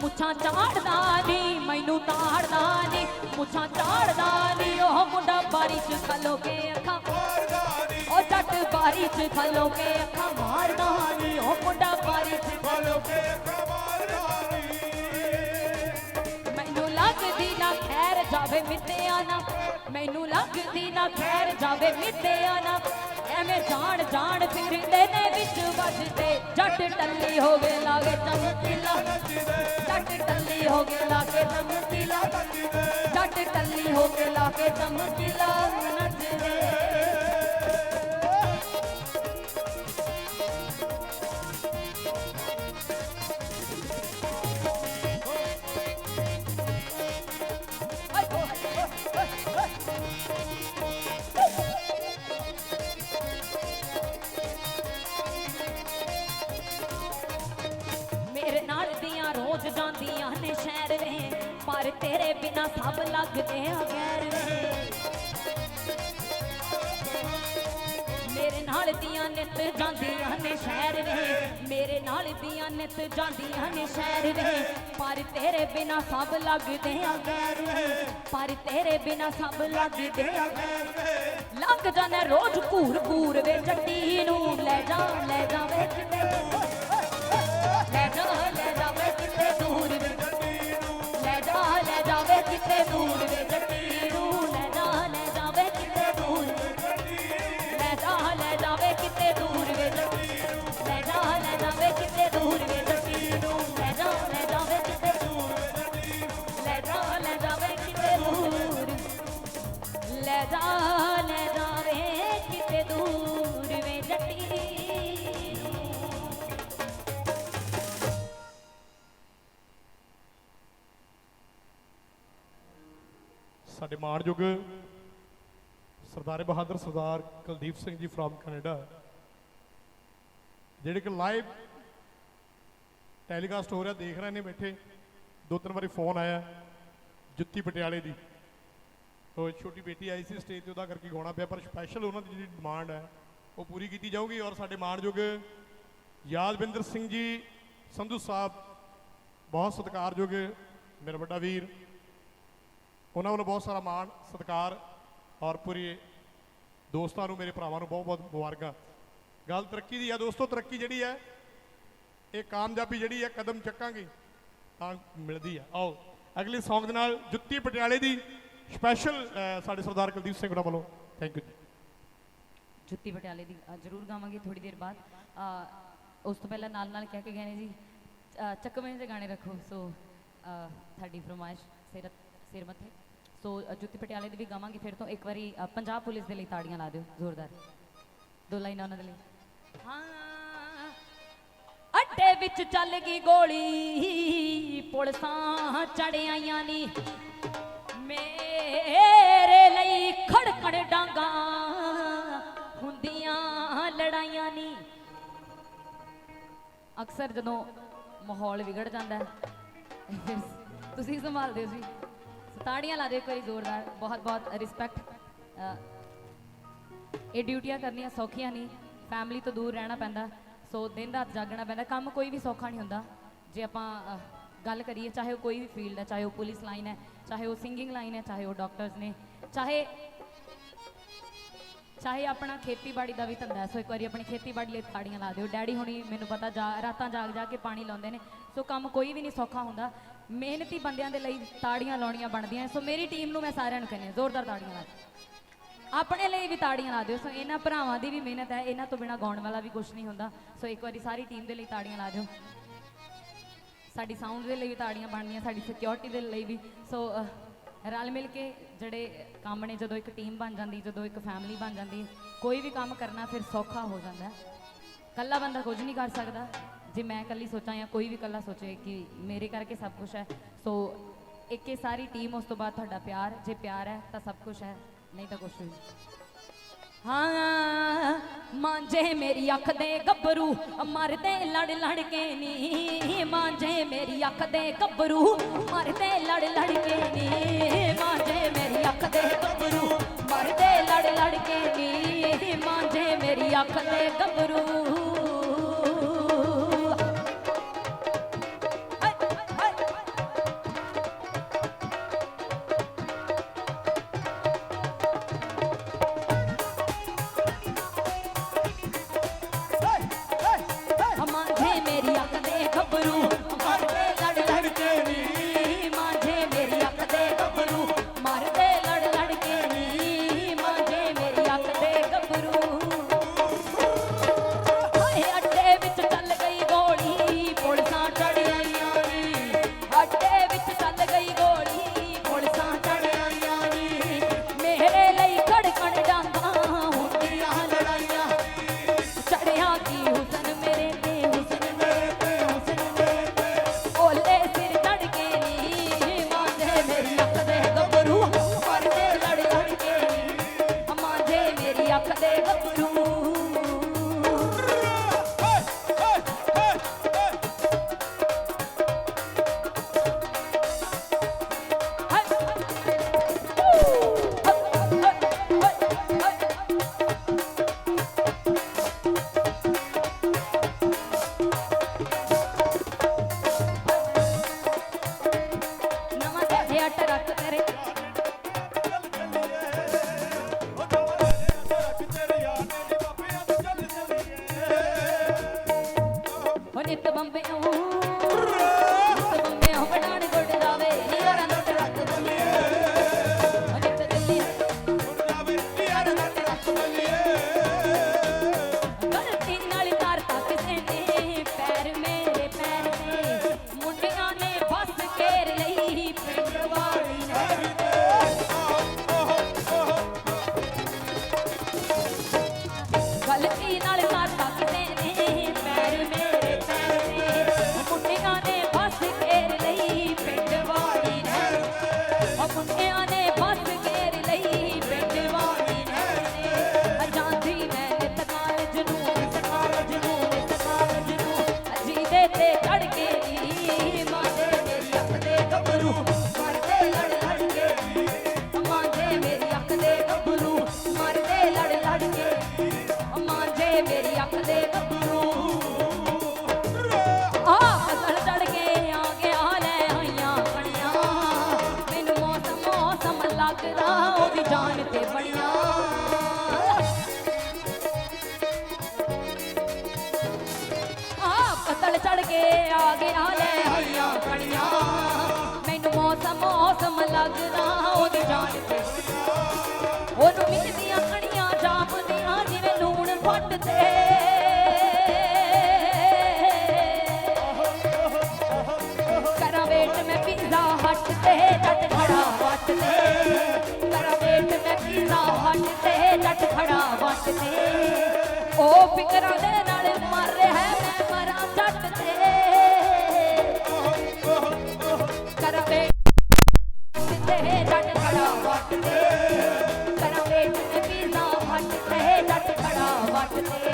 मुछा चाड़दा नी मैनू ताड़दा नी मुछा चाड़दा नी ओह मुंडा बारी च खलो के अखां ओ जट बारी च खलो के अखां मारदा नी ओह मुंडा बारी च खलो के अखां मारदा नी मैनू लगदी ना खैर जावे मित्ते आना मैनू लगदी ना खैर जावे मित्ते आना एवें जान फिरदे ने विच वजदे जट टल्ली हो गए लागे चमकीला जट टल्ली हो गए लागे चमकीला जट टल्ली हो गए लागे चमकीला नचदे रोज जांदियां ने शहर वे पर तेरे बिना सब लगदे गैर वे मेरे नाल दियां नित जांदियां ने शहर वे मेरे नाल दियां नित जांदियां ने शहर वे पर तेरे बिना सब लगदे गैर वे पर तेरे बिना सब लगदे गैर वे लंघ जाने रोज घूर वे जट्टी नूं ले जा वे किते ले जा वे किते दूर वे ले जा वे किते दूर वे जट्टी नूं ले जा वे किते दूर ले जा वे किते दूर वे जट्टी ले जा वे किते दूर वे जट्टी नूं ले जा वे किते दूर ले जा वे किते दूर ले जा वे किते दूर वे जट्टी ਸਾਡੇ ਮਾਣਯੋਗ ਸਰਦਾਰ ਬਹਾਦਰ ਸਰਦਾਰ ਕੁਲਦੀਪ ਸਿੰਘ ਜੀ ਫਰੋਮ ਕੈਨੇਡਾ ਜਿਹੜੇ ਕਿ ਲਾਈਵ ਟੈਲੀਕਾਸਟ ਹੋ ਰਿਹਾ ਦੇਖ ਰਹੇ ਨੇ ਬੈਠੇ 2-3 ਵਾਰੀ ਫੋਨ ਆਇਆ ਜੁੱਤੀ ਪਟਿਆਲੇ ਦੀ ਉਹ ਛੋਟੀ ਬੇਟੀ ਆਈ ਸੀ ਸਟੇਜ ਤੇ, ਉਹਦਾ ਕਰਕੇ ਗਾਉਣਾ ਪਿਆ, ਪਰ ਸਪੈਸ਼ਲ ਉਹਨਾਂ ਦੀ ਜਿਹੜੀ ਡਿਮਾਂਡ ਹੈ ਉਹ ਪੂਰੀ ਕੀਤੀ ਜਾਊਗੀ। ਔਰ ਸਾਡੇ ਮਾਣਯੋਗ ਯਾਦਵਿੰਦਰ ਸਿੰਘ ਜੀ ਸੰਧੂ ਸਾਹਿਬ, ਬਹੁਤ ਸਤਿਕਾਰਯੋਗ ਮੇਰਾ ਵੱਡਾ ਵੀਰ, ਉਹਨਾਂ ਵੱਲੋਂ ਬਹੁਤ ਸਾਰਾ ਮਾਣ ਸਤਿਕਾਰ ਔਰ ਪੂਰੇ ਦੋਸਤਾਂ ਨੂੰ, ਮੇਰੇ ਭਰਾਵਾਂ ਨੂੰ ਬਹੁਤ ਬਹੁਤ ਮੁਬਾਰਕਾਂ। ਗੱਲ ਤਰੱਕੀ ਦੀ ਆ ਦੋਸਤੋ, ਤਰੱਕੀ ਜਿਹੜੀ ਹੈ ਇਹ ਕਾਮਯਾਬੀ ਜਿਹੜੀ ਹੈ ਕਦਮ ਚੱਕਾਂਗੇ ਤਾਂ ਮਿਲਦੀ ਆ। ਆਓ ਅਗਲੇ ਸੌਂਗ ਦੇ ਨਾਲ ਜੁੱਤੀ ਪਟਿਆਲੇ ਦੀ ਸਪੈਸ਼ਲ ਸਾਡੇ ਸਰਦਾਰ ਕੁਲਦੀਪ ਸਿੰਘ ਹੋਰਾਂ ਵੱਲੋਂ। ਥੈਂਕ ਯੂ ਜੀ। ਜੁੱਤੀ ਪਟਿਆਲੇ ਦੀ ਜ਼ਰੂਰ ਗਾਵਾਂਗੇ ਥੋੜੀ ਦੇਰ ਬਾਅਦ। ਉਸ ਤੋਂ ਪਹਿਲਾਂ ਨਾਲ ਨਾਲ ਕਹਿ ਕੇ ਗਏ ਨੇ ਜੀ ਚੱਕਵੇਂ ਦੇ ਗਾਣੇ ਰੱਖੋ। ਸੋ ਤੁਹਾਡੀ ਫਰਮਾਇਸ਼ ਸਿਰ ਮੱਥੇ। ਸੋ ਜੁੱਤੀ ਪਟਿਆਲੇ ਦੀ ਵੀ ਗਾਵਾਂਗੇ ਫਿਰ ਤੋਂ। ਇੱਕ ਵਾਰੀ ਪੰਜਾਬ ਪੁਲਿਸ ਦੇ ਲਈ ਤਾੜੀਆਂ ਲਾ ਦਿਓ ਜ਼ੋਰਦਾਰ, 2 ਲਾਈਨਾਂ ਉਹਨਾਂ ਦੇ ਲਈ। ਹਾਂ ਅੱਡੇ ਵਿੱਚ ਚੱਲ ਗਈ ਗੋਲੀ, ਪੁਲਿਸਾਂ ਚੜ ਆਈਆਂ ਨੀ, ਮੇਰੇ ਲਈ ਖੜਕਣ ਡਾਂਗਾ ਹੁੰਦੀਆਂ ਲੜਾਈਆਂ ਨੀ। ਅਕਸਰ ਜਦੋਂ ਮਾਹੌਲ ਵਿਗੜ ਜਾਂਦਾ ਹੈ ਤੁਸੀਂ ਸੰਭਾਲਦੇ ਹੋ ਜੀ। ਤਾੜੀਆਂ ਲਾ ਦਿਓ ਇੱਕ ਵਾਰੀ ਜ਼ੋਰਦਾਰ। ਬਹੁਤ ਬਹੁਤ ਰਿਸਪੈਕਟ। ਇਹ ਡਿਊਟੀਆਂ ਕਰਨੀਆਂ ਸੌਖੀਆਂ ਨਹੀਂ, ਫੈਮਿਲੀ ਤੋਂ ਦੂਰ ਰਹਿਣਾ ਪੈਂਦਾ। ਸੋ ਦਿਨ ਰਾਤ ਜਾਗਣਾ ਪੈਂਦਾ, ਕੰਮ ਕੋਈ ਵੀ ਸੌਖਾ ਨਹੀਂ ਹੁੰਦਾ। ਜੇ ਆਪਾਂ ਗੱਲ ਕਰੀਏ, ਚਾਹੇ ਉਹ ਕੋਈ ਵੀ ਫੀਲਡ ਹੈ, ਚਾਹੇ ਉਹ ਪੁਲਿਸ ਲਾਈਨ ਹੈ, ਚਾਹੇ ਉਹ ਸਿੰਗਿੰਗ ਲਾਈਨ ਹੈ, ਚਾਹੇ ਉਹ ਡਾਕਟਰਸ ਨੇ, ਚਾਹੇ ਆਪਣਾ ਖੇਤੀਬਾੜੀ ਦਾ ਵੀ ਧੰਦਾ ਹੈ। ਸੋ ਇੱਕ ਵਾਰੀ ਆਪਣੀ ਖੇਤੀਬਾੜੀ ਲਈ ਤਾੜੀਆਂ ਲਾ ਦਿਓ। ਡੈਡੀ ਹੁਣੀ ਮੈਨੂੰ ਪਤਾ ਰਾਤਾਂ ਜਾਗ ਜਾ ਕੇ ਪਾਣੀ ਲਾਉਂਦੇ ਨੇ। ਸੋ ਕੰਮ ਕੋਈ ਵੀ ਨਹੀਂ ਸੌਖਾ ਹੁੰਦਾ, ਮਿਹਨਤੀ ਬੰਦਿਆਂ ਦੇ ਲਈ ਤਾੜੀਆਂ ਲਾਉਣੀਆਂ ਬਣਦੀਆਂ। ਸੋ ਮੇਰੀ ਟੀਮ ਨੂੰ ਮੈਂ ਸਾਰਿਆਂ ਨੂੰ ਕਹਿੰਦੀ ਹਾਂ ਜ਼ੋਰਦਾਰ ਤਾੜੀਆਂ ਲਾ ਦਿਓ। ਆਪਣੇ ਲਈ ਵੀ ਤਾੜੀਆਂ ਲਾ ਦਿਓ। ਸੋ ਇਹਨਾਂ ਭਰਾਵਾਂ ਦੀ ਵੀ ਮਿਹਨਤ ਹੈ, ਇਹਨਾਂ ਤੋਂ ਬਿਨਾਂ ਗਾਉਣ ਵਾਲਾ ਵੀ ਕੁਛ ਨਹੀਂ ਹੁੰਦਾ। ਸੋ ਇੱਕ ਵਾਰੀ ਸਾਰੀ ਟੀਮ ਦੇ ਲਈ ਤਾੜੀਆਂ ਲਾ ਦਿਓ। ਸਾਡੀ ਸਾਊਂਡ ਦੇ ਲਈ ਵੀ ਤਾੜੀਆਂ ਬਣਦੀਆਂ, ਸਾਡੀ ਸਿਕਿਉਰਿਟੀ ਦੇ ਲਈ ਵੀ। ਸੋ ਰਲ ਮਿਲ ਕੇ ਜਿਹੜੇ ਕੰਮ ਨੇ, ਜਦੋਂ ਇੱਕ ਟੀਮ ਬਣ ਜਾਂਦੀ, ਜਦੋਂ ਇੱਕ ਫੈਮਿਲੀ ਬਣ ਜਾਂਦੀ, ਕੋਈ ਵੀ ਕੰਮ ਕਰਨਾ ਫਿਰ ਸੌਖਾ ਹੋ ਜਾਂਦਾ। ਇਕੱਲਾ ਬੰਦਾ ਕੁਝ ਨਹੀਂ ਕਰ ਸਕਦਾ। ਜੇ ਮੈਂ ਇਕੱਲੀ ਸੋਚਾਂ ਜਾਂ ਕੋਈ ਵੀ ਇਕੱਲਾ ਸੋਚੇ ਕਿ ਮੇਰੇ ਕਰਕੇ ਸਭ ਕੁਝ ਹੈ। ਸੋ ਇੱਕ ਇਹ ਸਾਰੀ ਟੀਮ, ਉਸ ਤੋਂ ਬਾਅਦ ਤੁਹਾਡਾ ਪਿਆਰ। ਜੇ ਪਿਆਰ ਹੈ ਤਾਂ ਸਭ ਕੁਝ ਹੈ, ਨਹੀਂ ਤਾਂ ਕੁਛ ਵੀ ਨਹੀਂ। ਹਾਂ ਮਾਂਝੇ ਮੇਰੀ ਅੱਖ ਦੇ ਗੱਭਰੂ ਮਰਦੇ ਲੜ ਲੜ ਕੇ ਨੀ, ਮਾਂਝੇ ਮੇਰੀ ਅੱਖ ਦੇ ਗੱਭਰੂ ਮਰਦੇ ਲੜ ਲੜ ਕੇ ਨੀ, ਮਾਂਝੇ ਮੇਰੀ ਅੱਖ ਦੇ ਗੱਭਰੂ ਮਰਦੇ ਲੜ ਲੜ ਕੇ ਨੀ, ਮਾਂਝੇ ਮੇਰੀ ਅੱਖ ਦੇ ਗੱਭਰੂ। ओदी जान ते बड़ियां पतल चढ़ के आ गया ले हरियां कड़ियां मैनू मौसम मौसम लगदा ओदी जान ते ओनू मिलदियां कड़ियां जापदियां जिवें लूण फट ते करा वेट मैं पिज़्ज़ा हट ते जट खड़ा वट ते करा वेट मैं पिज़्ज़ा हट ते जट खड़ा वट ते ओ फिकरां दे नाल मर रहा है मैं मरां जट ते करा वेट ते जट खड़ा वट ते करा वेट मैं पिज़्ज़ा हट ते जट खड़ा वट ते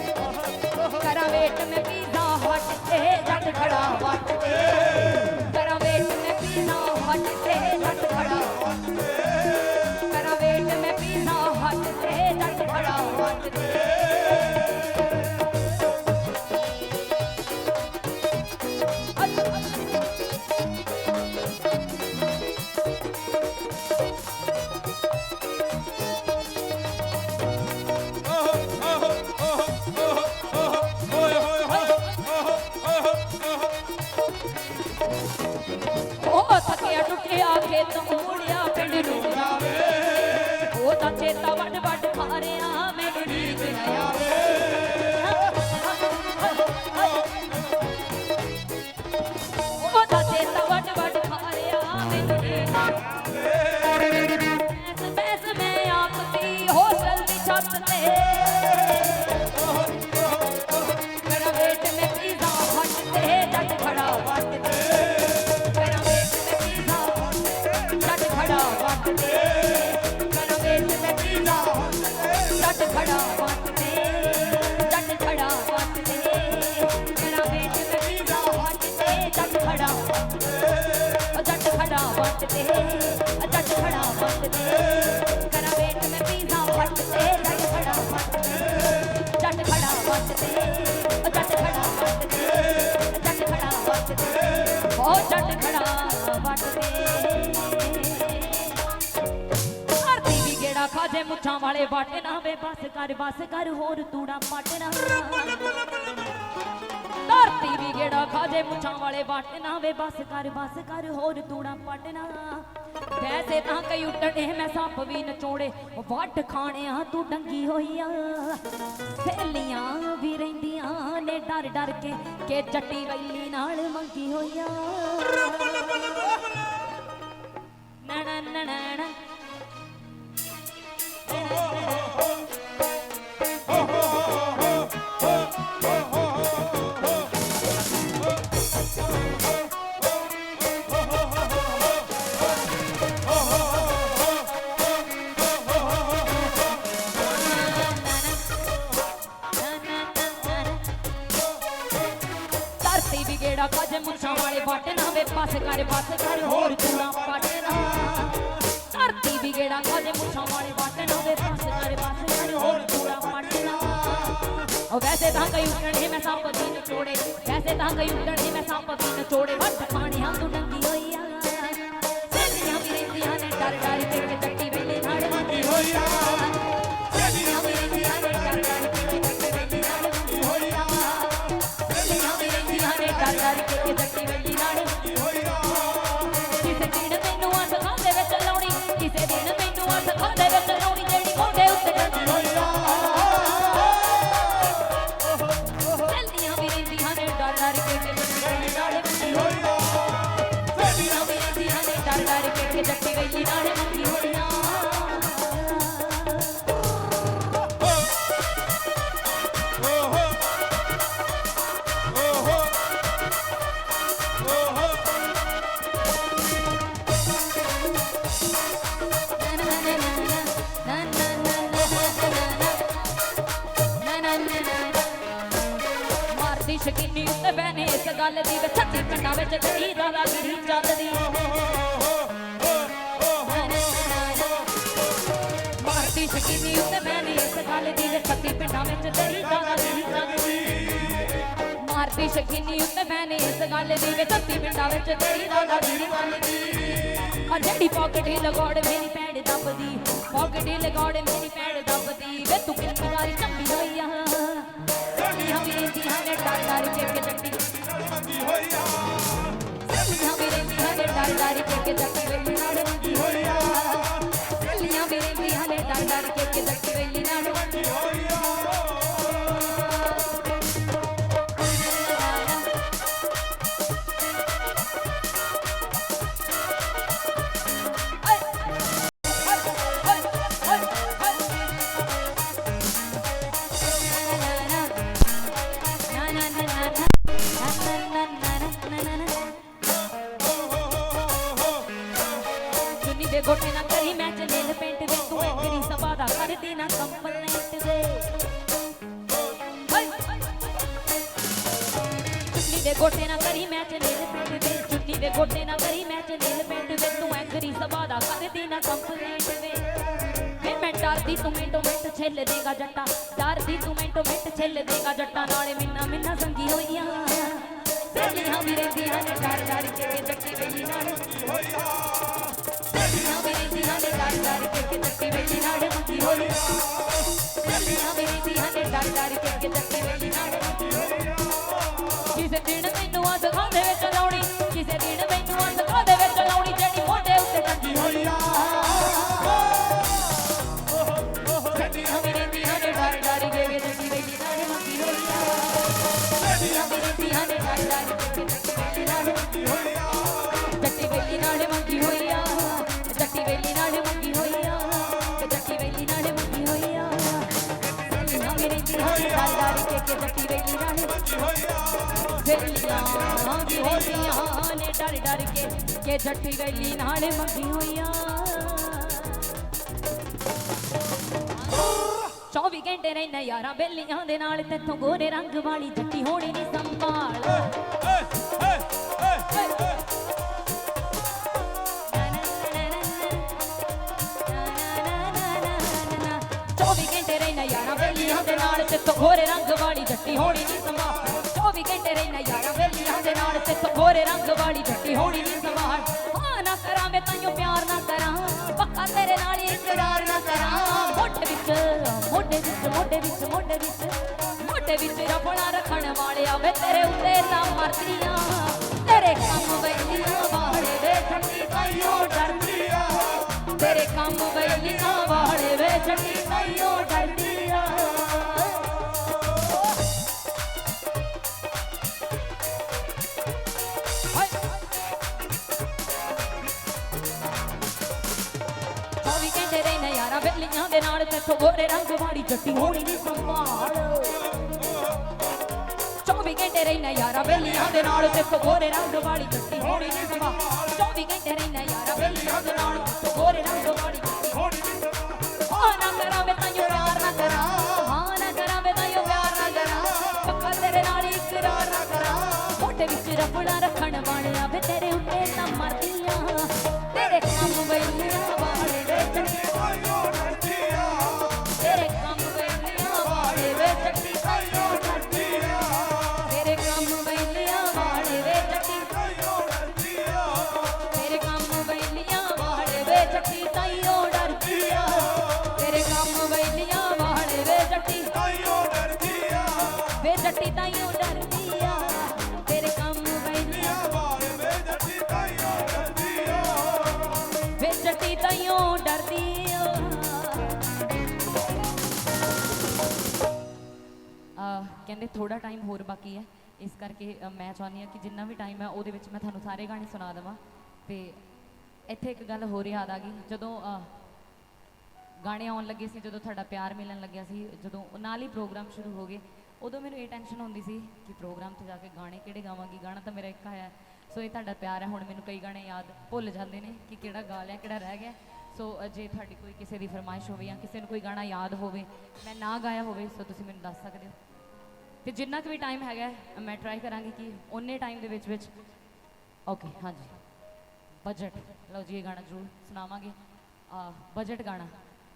करा वेट में पिज़्ज़ा हट ते जट खड़ा वट ते करा वेट में पिज़्ज़ा हट ते जट खड़ा करा वेट में पिज़्ज़ा हट ते जट खड़ा वट ते चेता वड वड खारिया मैनू नींद न आवे ओदा चेता वड वड खारिया मैनू नींद बैस मैं आखती होटल दी छत ते करा वेट में पिज़्ज़ा हट ते जट खड़ा वट ते करा वेट में पिज़्ज़ा जट खड़ा वट ते जट खड़ा वट ते जट खड़ा वट ते करा वेट में पिज़्ज़ा हट ते जट खड़ा जट खड़ा वट ते जट खड़ा वट ते करा वेट में पिज़्ज़ा हट ते जट खड़ा वट ते जट खड़ा वट ते जट खड़ा वट ते जट खड़ा वट ते ओ जट खड़ा वट ते खाजे मुछां वाले बाटे ना वे बस कर होर तूड़ा पाटे ना धरती भी गेड़ा खाजे मुछां वाले बाटे ना वे बस कर होर तूड़ा पाटे ना वैसे तां कई उड्डने मैं सप भी नचोड़े वट खाने तू डंगी होइया सहेलियां भी रहिंदियां ने डर डर के जट्टी वैली नाल मंगी होइया नैना नैना धरती भी गेड़ा खाजे मुछां वाले बाटे ना वे बस कर होर तूड़ा पाटे ना धरती भी गेड़ा खाजे मुछां वाले बाटे ना वे बस कर होर तूड़ा पाटे ना वैसे तां कई उड़ने मैं सांप भी नचोड़े वैसे तां कई उड़ने मैं सांप भी नचोड़े वट खाने तू डंगी होइया सहेलियां भी रहिंदियां ने डर डर के जट्टी वेले नाल मंगी होइया सहेलियां भी रहिंदियां ने डर डर के जट्टी वेले नाल मंगी होइया सहेलियां भी रहिंदियां ने डर डर के जट्टी वेले नाल मंगी होइया किसे दिन मैनू अस खांदे विच लाउणी किसे दिन मैनू अस खांदे विच लाउणी जेड़ी मोंडे उत्ते डंगी होइया सहेलियां भी रहिंदियां ने डर डर के जट्टी वेले नाल मंगी होइया ਗੱਲ ਦੀ ਵੇ ਸੱਚੀ ਪਿੰਡਾਂ ਵਿੱਚ ਤੇਰੀ ਦਾਦਾਗਿਰੀ ਚੱਲਦੀ ਮਾਰਦੀ ਸ਼ਕੀਨੀ ਉੱਤੇ ਮੈਂ ਨਹੀਂ ਇਸ ਗੱਲ ਦੀ ਵੇ ਸੱਚੀ ਪਿੰਡਾਂ ਵਿੱਚ ਤੇਰੀ ਦਾਦਾਗਿਰੀ ਚੱਲਦੀ ਮਾਰਦੀ ਸ਼ਕੀਨੀ ਉੱਤੇ ਮੈਂ ਨਹੀਂ ਇਸ ਗੱਲ ਦੀ ਵੇ ਸੱਚੀ ਪਿੰਡਾਂ ਵਿੱਚ ਤੇਰੀ ਦਾਦਾਗਿਰੀ ਚੱਲਦੀ ਆ ਜਿਹੜੀ ਪਾਕਟ ਹੀ ਲਗਾੜ ਮੇਰੀ ਭੈਣ ਦੱਬਦੀ ਪਾਕਟ ਹੀ ਲਗਾੜ ਮੇਰੀ ਭੈਣ ਦੱਬਦੀ ਵੇ ਤੂੰ ਕਿੰਨੀ ਵਾਰੀ ਚੰਬੀ ਹੋਈ ਆ ਸੋਹਣੀਆਂ ਵੀ ਰਹਿੰਦੀਆਂ ਨੇ ਡਰ ਡਰ ਕੇ ਜੱਟੀ ਸੋਹਣੀਆਂ ਵੀ ਰਹਿੰਦੀਆਂ ਨੇ ਡਰ ਡਰ ਕੇ ਜੱਟੀ ਵੇਲੀ ਨਾਲ ਵੰਡੀ ਹੋਈ ਆ ਸੋਹਣੀਆਂ ਵੀ ਰਹਿੰਦੀਆਂ ਨੇ ਡਰ ਡਰ ਕੇ ਜੱਟੀ ਵੇਲੀ ਨਾਲ ਵੰਡੀ ਹੋਈ ਆ ਗੋਟੇ ਨਾ ਕਰੀ ਮੈਚ ਨੀਲ ਪੈਂਟ ਵੇ ਤੂੰ ਐਕਰੀ ਸਭਾ ਦਾ ਕਰਦੀ ਨਾ ਕੰਪਲੇਂਟ ਵੇ ਚੁੰਨੀ ਦੇ ਗੋਟੇ ਨਾ ਕਰੀ ਮੈਚ ਨੀਲ ਪੈਂਟ ਵੇ ਚੁੰਨੀ ਦੇ ਗੋਟੇ ਨਾ ਕਰੀ ਮੈਚ ਨੀਲ ਪੈਂਟ ਵੇ ਤੂੰ ਐਕਰੀ ਸਭਾ ਦਾ ਕਰਦੀ ਨਾ ਕੰਪਲੇਂਟ ਵੇ ਮੈਂ ਡਰਦੀ ਤੂੰ ਮਿੰਟੋ ਮਿੰਟ ਛਿੱਲ ਦੇਗਾ ਜੱਟਾ ਡਰਦੀ ਤੂੰ ਮਿੰਟੋ ਮਿੰਟ ਛਿੱਲ ਦੇਗਾ ਜੱਟਾ ਨਾਲੇ ਮਿੰਨਾ ਮਿੰਨਾ ਸੰਗੀ ਹੋਈਆਂ ਸਹੇਲੀਆਂ ਵੀ ਰਹਿੰਦੀਆਂ ਨੇ ਡਰ ਡਰ ਕੇ ਜੱਟੀ ਵੇਲੀ ਨਾਲ ਹੋਈਆਂ ਸਹੇਲੀਆਂ ਵੀ ਰਹਿੰਦੀਆਂ ਨੇ ਡਰ ਡਰ ਕੇ ਜੱਟੀ ਵੇਲੀ ਨਾਲ ਮੰਗੀ ਹੋਈ ਸਹੇਲੀਆਂ ਵੀ ਰਹਿੰਦੀਆਂ ਨੇ ਡਰ ਡਰ ਕੇ ਜੱਟੀ ਵੇਲੀ ਨਾਲ ਮੰਗੀ ਹੋਈ ਕਿਸੇ ਦਿਨ ਮੈਨੂੰ ਆ ਸਖਾਂ ਦੇ ਵਿੱਚ ਲਾਉਣੀ ਕਿਸੇ ਦਿਨ ਮੈਨੂੰ ਆ ਸਖਾਂ ਦੇ ਵਿੱਚ ਲਾਉਣੀ ਜਿਹੜੀ ਮੋਢੇ ਉੱਤੇ ਟੰਗੀ ਹੋਈ ਆ ਸਹੇਲੀਆਂ ਵੀ ਰਹਿੰਦੀਆਂ ਨੇ ਡਰ ਡਰ ਕੇ ਜੱਟੀ ਵੇਲੀ ਨਾਲ ਮੰਗੀ ਹੋਈ ਸਹੇਲੀਆਂ ਵੀ ਰਹਿੰਦੀਆਂ ਨੇ ਡਰ ਡਰ ਕੇ ਜੱਟੀ ਵੇਲੀ ਨਾਲ ਮੰਗੀ ਹੋਈ ਜੱਟੀ ਵੇਲੀ ਨਾਲ ਮੰਗੀ ਹੋਈ ਆ ਜੱਟੀ ਵੇਲੀ ਨਾਲ ਮੰਗੀ ਹੋਈ ਆ ਜੱਟੀ ਵੇਲੀ ਨਾਲ ਮੰਗੀ ਹੋਈ ਆ ਸਹੇਲੀਆਂ ਵੀ ਰਹਿੰਦੀਆਂ ਨੇ ਡਰ ਡਰ ਕੇ ਜੱਟੀ ਵੇਲੀ ਨਾਲ ਮੰਗੀ ਹੋਈ ਆ ਸਹੇਲੀਆਂ ਵੀ ਰਹਿੰਦੀਆਂ ਨੇ ਡਰ ਡਰ ਕੇ ਜੱਟੀ ਵੇਲੀ ਨਾਲ ਮੰਗੀ ਹੋਈ ਆ 24 ਘੰਟੇ ਰਹਿਣਾ ਯਾਰਾਂ ਬੇਲੀਆਂ ਦੇ ਨਾਲ ਤੇਥੋਂ ਗੋਰੇ ਰੰਗ ਵਾਲੀ ਜੱਟੀ ਹੋਣੀ ਨਹੀਂ ਸੰਭਾਲ 24 ਘੰਟੇ ਰਹਿਣਾ ਯਾਰਾਂ ਬੇਲੀਆਂ ਦੇ ਨਾਲ ਤੇਥੋਂ ਗੋਰੇ ਰੰਗ ਵਾਲੀ ਜੱਟੀ ਹੋਣੀ ਨਹੀਂ ਸੰਭਾਲ 24 ਘੰਟੇ ਰਹਿਣਾ ਯਾਰਾਂ ਬੇਲੀਆਂ ਦੇ ਨਾਲ ਤੇਥੋਂ ਗੋਰੇ ਰੰਗ ਵਾਲੀ ਜੱਟੀ ਹੋਣੀ ਨਹੀਂ ਸੰਭਾਲ ਹਾਂ ਨਾ ਕਰਾਂ ਮੈਂ ਤੈਨੂੰ ਪਿਆਰ ਨਾ ਕਰਾਂ ਪੱਕਾ ਤੇਰੇ ਨਾਲ ਇਕਰਾਰ ਨਾ ਕਰਾਂ ਮੋਢੇ ਵਿੱਚ ਮੋਢੇ ਵਿੱਚ ਮੋਢੇ ਵਿੱਚ ਮੋਢੇ ਵਿੱਚ ਮੋਢੇ ਵਿੱਚ ਰਫੜਾ ਰੱਖਣ ਵਾਲਿਆ ਵੇ ਤੇਰੇ ਉੱਤੇ ਨਾ ਮਰਦੀਆਂ ਤੇਰੇ ਕੰਮ ਵੇਲੀਆਂ ਵਾਲੇ ਵੇ ਛੱਡੀ ਤਾਈਓ ਡਰਦੀ ਆ ਤੇਰੇ ਕੰਮ ਵੇਲੀਆਂ ਵਾਲੇ ਵੇ ਛੱਡੀ ਤਾਈਓ ਡਰਦੀ ਆ 24 ਘੰਟੇ ਰਹਿਣਾ ਯਾਰਾਂ ਬੇਲੀਆਂ ਦੇ ਨਾਲ ਤੇਥੋਂ ਗੋਰੇ ਰੰਗ ਵਾਲੀ ਜੱਟੀ ਹੋਣੀ ਨਹੀਂ ਸੰਭਾਲ 24 ਘੰਟੇ ਰਹਿਣਾ ਯਾਰਾਂ ਬੇਲੀਆਂ ਦੇ ਨਾਲ ਤੇਥੋਂ ਗੋਰੇ ਰੰਗ ਵਾਲੀ ਜੱਟੀ ਹੋਣੀ ਨਹੀਂ ਸੰਭਾਲ 24 ਘੰਟੇ ਰਹਿਣਾ ਯਾਰਾਂ ਬੇਲੀਆਂ ਦੇ ਨਾਲ ਤੇਥੋਂ ਗੋਰੇ ਰੰਗ ਵਾਲੀ ਜੱਟੀ ਹੋਣੀ ਨਹੀਂ ਸੰਭਾਲ ਹਾਂ ਨਾ ਕਰਾਂ ਮੈਂ ਤਾਈਓ ਪਿਆਰ ਨਾ ਕਰਾਂ ਹਾਂ ਨਾ ਕਰਾਂ ਮੈਂ ਤਾਈਓ ਪਿਆਰ ਨਾ ਕਰਾਂ ਪੱਕਾ ਤੇਰੇ ਨਾਲ ਇਕਰਾਰ ਨਾ ਕਰਾਂ ਮੋਢੇ ਵਿੱਚ ਰਫੜਾ ਰੱਖਣ ਵਾਲਿਆ ਵੇ ਤੇਰੇ ਉੱਤੇ ਨਾ ਮਰਦੀਆਂ ਤੇਰੇ ਕੰਮ ਵੇਲੀਆਂ ਵਾਲੇ ਵੇ ਜੱਟੀ ਤਾਈਓ ਡਰਦੀ ਆ ਤੇਰੇ ਕੰਮ ਵੇਲੀਆਂ ਵਾਲੇ ਵੇ ਜੱਟੀ ਤਾਈਓ ਡਰਦੀ ਆ ਤੇਰੇ ਕੰਮ ਵੇਲੀਆਂ ਵਾਲੇ ਵੇ ਜੱਟੀ ਤਾਈਓ ਡਰਦੀ ਆ ਤੇਰੇ ਕੰਮ ਵੇਲੀਆਂ ਵਾਲੇ ਵੇ ਜੱਟੀ ਤਾਈਓ ਡਰਦੀ ਆ ਤੇਰੇ ਕੰਮ ਵੇਲੀਆਂ ਵਾਲੇ ਵੇ ਜੱਟੀ ਤਾਈਓ ਡਰਦੀ ਆ ਵੇ ਜੱਟੀ ਤਾਈਓ ਡਰਦੀ ਆ ਤੇਰੇ ਕੰਮ ਵੇਲੀਆਂ ਵਾਲੇ ਵੇ ਜੱਟੀ ਤਾਈਓ ਡਰਦੀ ਆ ਵੇ ਜੱਟੀ ਤਾਈਓ ਡਰਦੀ ਆ ਕਹਿੰਦੇ ਥੋੜਾ ਟਾਈਮ ਹੋਰ ਬਾਕੀ ਹੈ ਇਸ ਕਰਕੇ ਮੈਂ ਚਾਹੁੰਦੀ ਹਾਂ ਕਿ ਜਿੰਨਾ ਵੀ ਟਾਈਮ ਹੈ ਉਹਦੇ ਵਿੱਚ ਮੈਂ ਤੁਹਾਨੂੰ ਸਾਰੇ ਗਾਣੇ ਸੁਣਾ ਦੇਵਾਂ ਤੇ ਇੱਥੇ ਇੱਕ ਗੱਲ ਹੋਰ ਯਾਦ ਆ ਗਈ ਜਦੋਂ ਗਾਣੇ ਆਉਣ ਲੱਗੇ ਸੀ ਜਦੋਂ ਤੁਹਾਡਾ ਪਿਆਰ ਮਿਲਣ ਲੱਗਿਆ ਸੀ ਜਦੋਂ ਨਾਲ ਹੀ ਪ੍ਰੋਗਰਾਮ ਸ਼ੁਰੂ ਹੋ ਗਏ ਉਦੋਂ ਮੈਨੂੰ ਇਹ ਟੈਨਸ਼ਨ ਹੁੰਦੀ ਸੀ ਕਿ ਪ੍ਰੋਗਰਾਮ 'ਤੇ ਜਾ ਕੇ ਗਾਣੇ ਕਿਹੜੇ ਗਾਵਾਂਗੀ ਗਾਣਾ ਤਾਂ ਮੇਰਾ ਇੱਕ ਆਇਆ ਸੋ ਇਹ ਤੁਹਾਡਾ ਪਿਆਰ ਹੈ ਹੁਣ ਮੈਨੂੰ ਕਈ ਗਾਣੇ ਯਾਦ ਭੁੱਲ ਜਾਂਦੇ ਨੇ ਕਿ ਕਿਹੜਾ ਗਾ ਲਿਆ ਕਿਹੜਾ ਰਹਿ ਗਿਆ ਸੋ ਜੇ ਤੁਹਾਡੀ ਕੋਈ ਕਿਸੇ ਦੀ ਫਰਮਾਇਸ਼ ਹੋਵੇ ਜਾਂ ਕਿਸੇ ਨੂੰ ਕੋਈ ਗਾਣਾ ਯਾਦ ਹੋਵੇ ਮੈਂ ਨਾ ਗਾਇਆ ਹੋਵੇ ਸੋ ਤੁਸੀਂ ਮੈਨੂੰ ਦੱਸ ਸਕਦੇ ਹੋ ਤੇ ਜਿੰਨਾ ਕੁ ਵੀ ਟਾਈਮ ਹੈਗਾ ਮੈਂ ਟਰਾਈ ਕਰਾਂਗੀ ਕਿ ਉਹਨੇ ਟਾਈਮ ਦੇ ਵਿੱਚ ਓਕੇ ਹਾਂਜੀ ਬਜਟ ਲਓ ਜੀ ਇਹ ਗਾਣਾ ਜ਼ਰੂਰ ਸੁਣਾਵਾਂਗੇ ਬਜਟ ਗਾਣਾ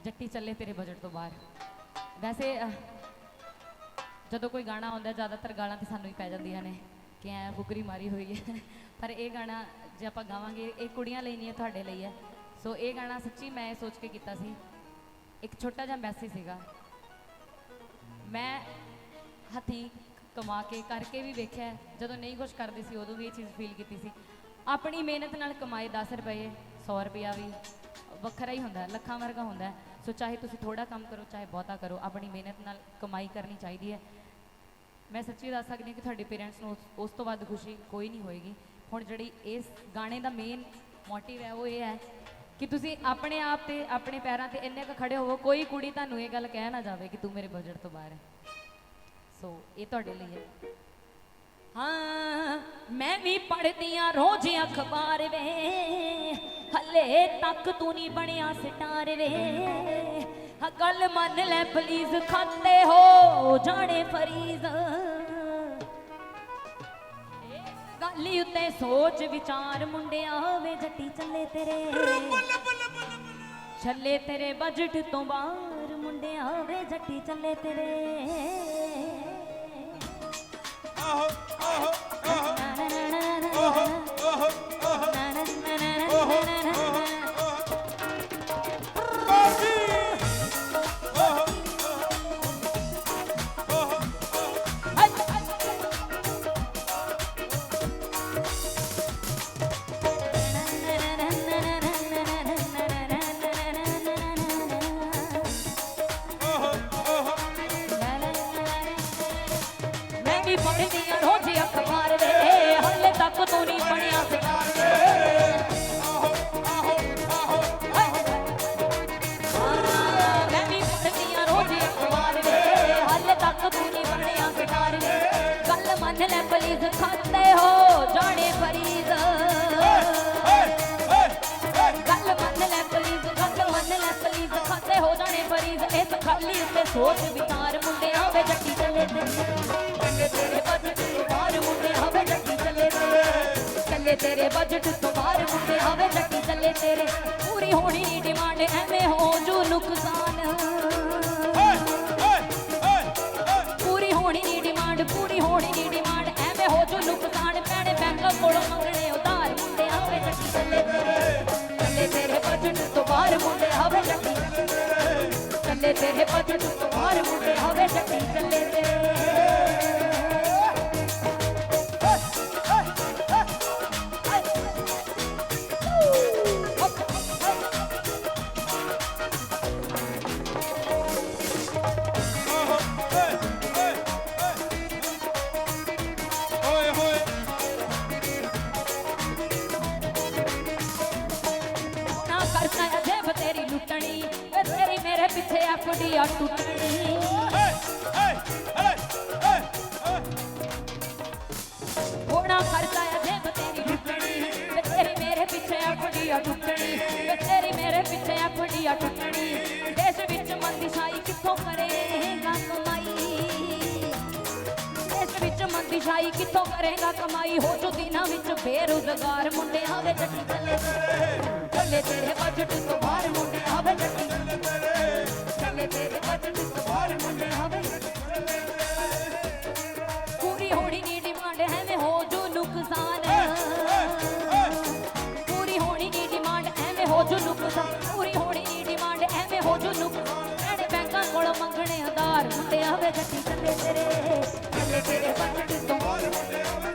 ਜੱਟੀ ਚੱਲੇ ਤੇਰੇ ਬਜਟ ਤੋਂ ਬਾਹਰ ਵੈਸੇ ਜਦੋਂ ਕੋਈ ਗਾਣਾ ਆਉਂਦਾ ਜ਼ਿਆਦਾਤਰ ਗਾਲਾਂ ਤੇ ਸਾਨੂੰ ਹੀ ਪੈ ਜਾਂਦੀਆਂ ਨੇ ਕਿ ਐ ਫੁਕਰੀ ਮਾਰੀ ਹੋਈ ਹੈ ਪਰ ਇਹ ਗਾਣਾ ਜੇ ਆਪਾਂ ਗਾਵਾਂਗੇ ਇਹ ਕੁੜੀਆਂ ਲਈ ਨਹੀਂ ਹੈ ਤੁਹਾਡੇ ਲਈ ਹੈ ਸੋ ਇਹ ਗਾਣਾ ਸੱਚੀ ਮੈਂ ਸੋਚ ਕੇ ਕੀਤਾ ਸੀ ਇੱਕ ਛੋਟਾ ਜਿਹਾ ਮੈਸੇਜ ਸੀਗਾ ਮੈਂ ਹੱਥੀਂ ਕਮਾ ਕੇ ਕਰਕੇ ਵੀ ਵੇਖਿਆ ਜਦੋਂ ਨਹੀਂ ਕੁਝ ਕਰਦੀ ਸੀ ਉਦੋਂ ਵੀ ਇਹ ਚੀਜ਼ ਫੀਲ ਕੀਤੀ ਸੀ ਆਪਣੀ ਮਿਹਨਤ ਨਾਲ ਕਮਾਏ 10 ਰੁਪਏ 100 ਰੁਪਇਆ ਵੀ ਵੱਖਰਾ ਹੀ ਹੁੰਦਾ ਲੱਖਾਂ ਵਰਗਾ ਹੁੰਦਾ ਸੋ ਚਾਹੇ ਤੁਸੀਂ ਥੋੜਾ ਕੰਮ ਕਰੋ ਚਾਹੇ ਬਹੁਤਾ ਕਰੋ ਆਪਣੀ ਮਿਹਨਤ ਨਾਲ ਕਮਾਈ ਕਰਨੀ ਚਾਹੀਦੀ ਹੈ ਮੈਂ ਸੱਚੀ ਦੱਸ ਸਕਦੀ ਹਾਂ ਕਿ ਤੁਹਾਡੇ ਪੇਰੈਂਟਸ ਨੂੰ ਉਸ ਤੋਂ ਵੱਧ ਖੁਸ਼ੀ ਕੋਈ ਨਹੀਂ ਹੋਏਗੀ ਹੁਣ ਜਿਹੜੀ ਇਸ ਗਾਣੇ ਦਾ ਮੇਨ ਮੋਟਿਵ ਹੈ ਉਹ ਇਹ ਹੈ ਕਿ ਤੁਸੀਂ ਆਪਣੇ ਆਪ ਤੇ ਆਪਣੇ ਪੈਰਾਂ ਤੇ ਇੰਨੇ ਕੁ ਖੜੇ ਹੋਵੋ ਕੋਈ ਕੁੜੀ ਤੁਹਾਨੂੰ ਇਹ ਗੱਲ ਕਹਿ ਨਾ ਜਾਵੇ ਕਿ ਤੂੰ ਮੇਰੇ ਬਜਟ ਤੋਂ ਬਾਹਰ ਹੈ ਸੋ ਇਹ ਤੁਹਾਡੇ ਲਈ ਹੈ ਹਾਂ ਮੈਂ ਵੀ ਪੜ੍ਹਦੀ ਆ ਰੋਜ਼ ਅਖਬਾਰ ਵੇ ਹਲੇ ਤੱਕ ਤੂੰ ਨਹੀਂ ਬਣਿਆ ਸਟਾਰ ਵੇ ਗੱਲ ਮੰਨ ਲੈ ਪਲੀਜ਼ ਖਾਤੇ ਹੋ ਜਾਣੇ ਫਰੀਜ਼ ਗੱਲ ਉੱਤੇ ਸੋਚ ਵਿਚਾਰ ਮੁੰਡਿਆ ਵੇ ਜੱਟੀ ਚੱਲੇ ਤੇਰੇ ਬਜਟ ਤੋਂ ਬਾਹਰ ਮੁੰਡਿਆ ਵੇ ਜੱਟੀ ਚੱਲੇ ਤੇਰੇ ਆਹੋ ਆਹੋ ਪੜ੍ਹਦੀਆਂ ਰੋਜ਼ ਅਖਬਾਰ ਵੇ ਹਾਲੇ ਤੱਕ ਤੂੰ ਨਹੀਂ ਬਣਿਆ ਸਟਾਰ ਮੈਂ ਵੀ ਪੜ੍ਹਦੀਆਂ ਰੋਜ਼ ਅਖਬਾਰ ਵੇ ਹਾਲੇ ਤੱਕ ਤੂੰ ਨਹੀਂ ਬਣਿਆ ਸਟਾਰ ਗੱਲ ਮੰਨ ਲੈ ਪਲੀਜ਼ ਖਾਤੇ ਹੋ ਜਾਣੇ ਫਰੀਜ਼ ਗੱਲ ਮੰਨ ਲੈ ਪਲੀਜ਼ ਖਾਤੇ ਹੋ ਜਾਣੇ ਫਰੀਜ਼ ਇਸ ਖਾਲੀ ਉੱਤੇ ਸੋਚ ਵਿਚਾਰ ਮੁੰਡਿਆਂ ਵੇ ਜੱਟੀ ਚੱਲੇ ਤੇਰੇ ਬਜਟ ਤੋਂ ਬਾਹਰ ਮੁੰਡੇ ਆਵੇ ਜੱਟੀ ਚੱਲੇ ਤੇਰੇ ਬਜਟ ਤੋਂ ਬਾਹਰ ਮੁੰਡੇ ਆਵੇ ਜੱਟੀ ਚੱਲੇ ਤੇਰੇ ਪੂਰੀ ਹੋਣੀ ਨੀ ਡਿਮਾਂਡ ਐਵੇਂ ਹੋ ਜੂ ਨੁਕਸਾਨ ਪੂਰੀ ਹੋਣੀ ਨੀ ਡਿਮਾਂਡ ਐਵੇਂ ਹੋ ਜੂ ਨੁਕਸਾਨ ਪੈਣੇ ਬੈਂਕਾਂ ਕੋਲੋਂ ਮੰਗਣੇ ਉਧਾਰ ਮੁੰਡੇ ਆਵੇ ਜੱਟੀ ਚੱਲੇ ਤੇਰੇ ਬਜਟ ਤੋਂ ਬਾਹਰ ਮੁੰਡੇ ਆਵੇ ਜੱਟੀ ਚੱਲੇ ਤੇਰੇ ਬਜਟ ਤੋਂ ਬਾਹਰ ਮੁੰਡੇ ਆਵੇ ਜੱਟੀ ਚੱਲੇ ਤੇਰੇ ਤੇਰੀ ਮੇਰੇ ਪਿੱਛੇ ਐਫਡੀਆ ਟੁੱਟਣੀ ਹੋਣਾ ਖਰਚਾ ਜੇਬ ਤੇਰੀ ਲੁੱਟਣੀ ਤੇਰੀ ਮੇਰੇ ਪਿੱਛੇ ਐਫਡੀਆ ਟੁੱਟਣੀ ਤੇਰੀ ਮੇਰੇ ਪਿੱਛੇ ਐਫਡੀਆ ਟੁੱਟਣੀ ਦੇਸ਼ ਵਿੱਚ ਮੰਦੀਸ਼ਾਹੀ ਕਿੱਥੋਂ ਕਰੇਗਾ ਕਮਾਈ ਦੇਸ਼ ਵਿੱਚ ਮੰਦੀਸ਼ਾਹੀ ਕਿੱਥੋਂ ਕਰੇਗਾ ਕਮਾਈ ਹੋ ਜੋ ਦਿਨਾਂ ਵਿੱਚ ਬੇਰੁਜ਼ਗਾਰ ਮੁੰਡੇ ਆਵੇ ਜੱਟੀ ਚੱਲੇ ਤੇਰੇ ਬਜਟ ਤੋਂ ਬਾਹਰ ਮੁੰਡੇ ਆਵੇ ਜੱਟੀ ਚੱਲੇ ਤੇਰੇ ਬਜਟ ਤੋਂ ਬਾਹਰ ਮੁੰਡੇ ਆਵੇ ਪੂਰੀ ਹੋਣੀ ਨੀ ਡਿਮਾਂਡ ਐਵੇਂ ਹੋ ਜੂ ਨੁਕਸਾਨ ਪੂਰੀ ਹੋਣੀ ਨੀ ਡਿਮਾਂਡ ਐਵੇਂ ਹੋ ਜੂ ਨੁਕਸਾਨ ਪੂਰੀ ਹੋਣੀ ਨੀ ਡਿਮਾਂਡ ਐਵੇਂ ਹੋ ਜੂ ਨੁਕਸਾਨ ਐਨੇ ਬੈਂਕਾਂ ਕੋਲ ਮੰਗਣੇ ਉਧਾਰ ਮੁੰਡੇ ਆਵੇ ਜੱਟੀ ਚੱਲੇ ਤੇਰੇ ਬਜਟ ਤੋਂ ਬਾਹਰ ਮੁੰਡੇ ਆਵੇ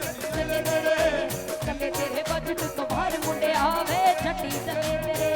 ਚੱਲੇ ਤੇਰੇ ਬਜਟ ਤੋਂ ਬਾਹਰ ਮੁੰਡੇ ਆਵੇ ਜੱਟੀ ਚੱਲੇ ਤੇਰੇ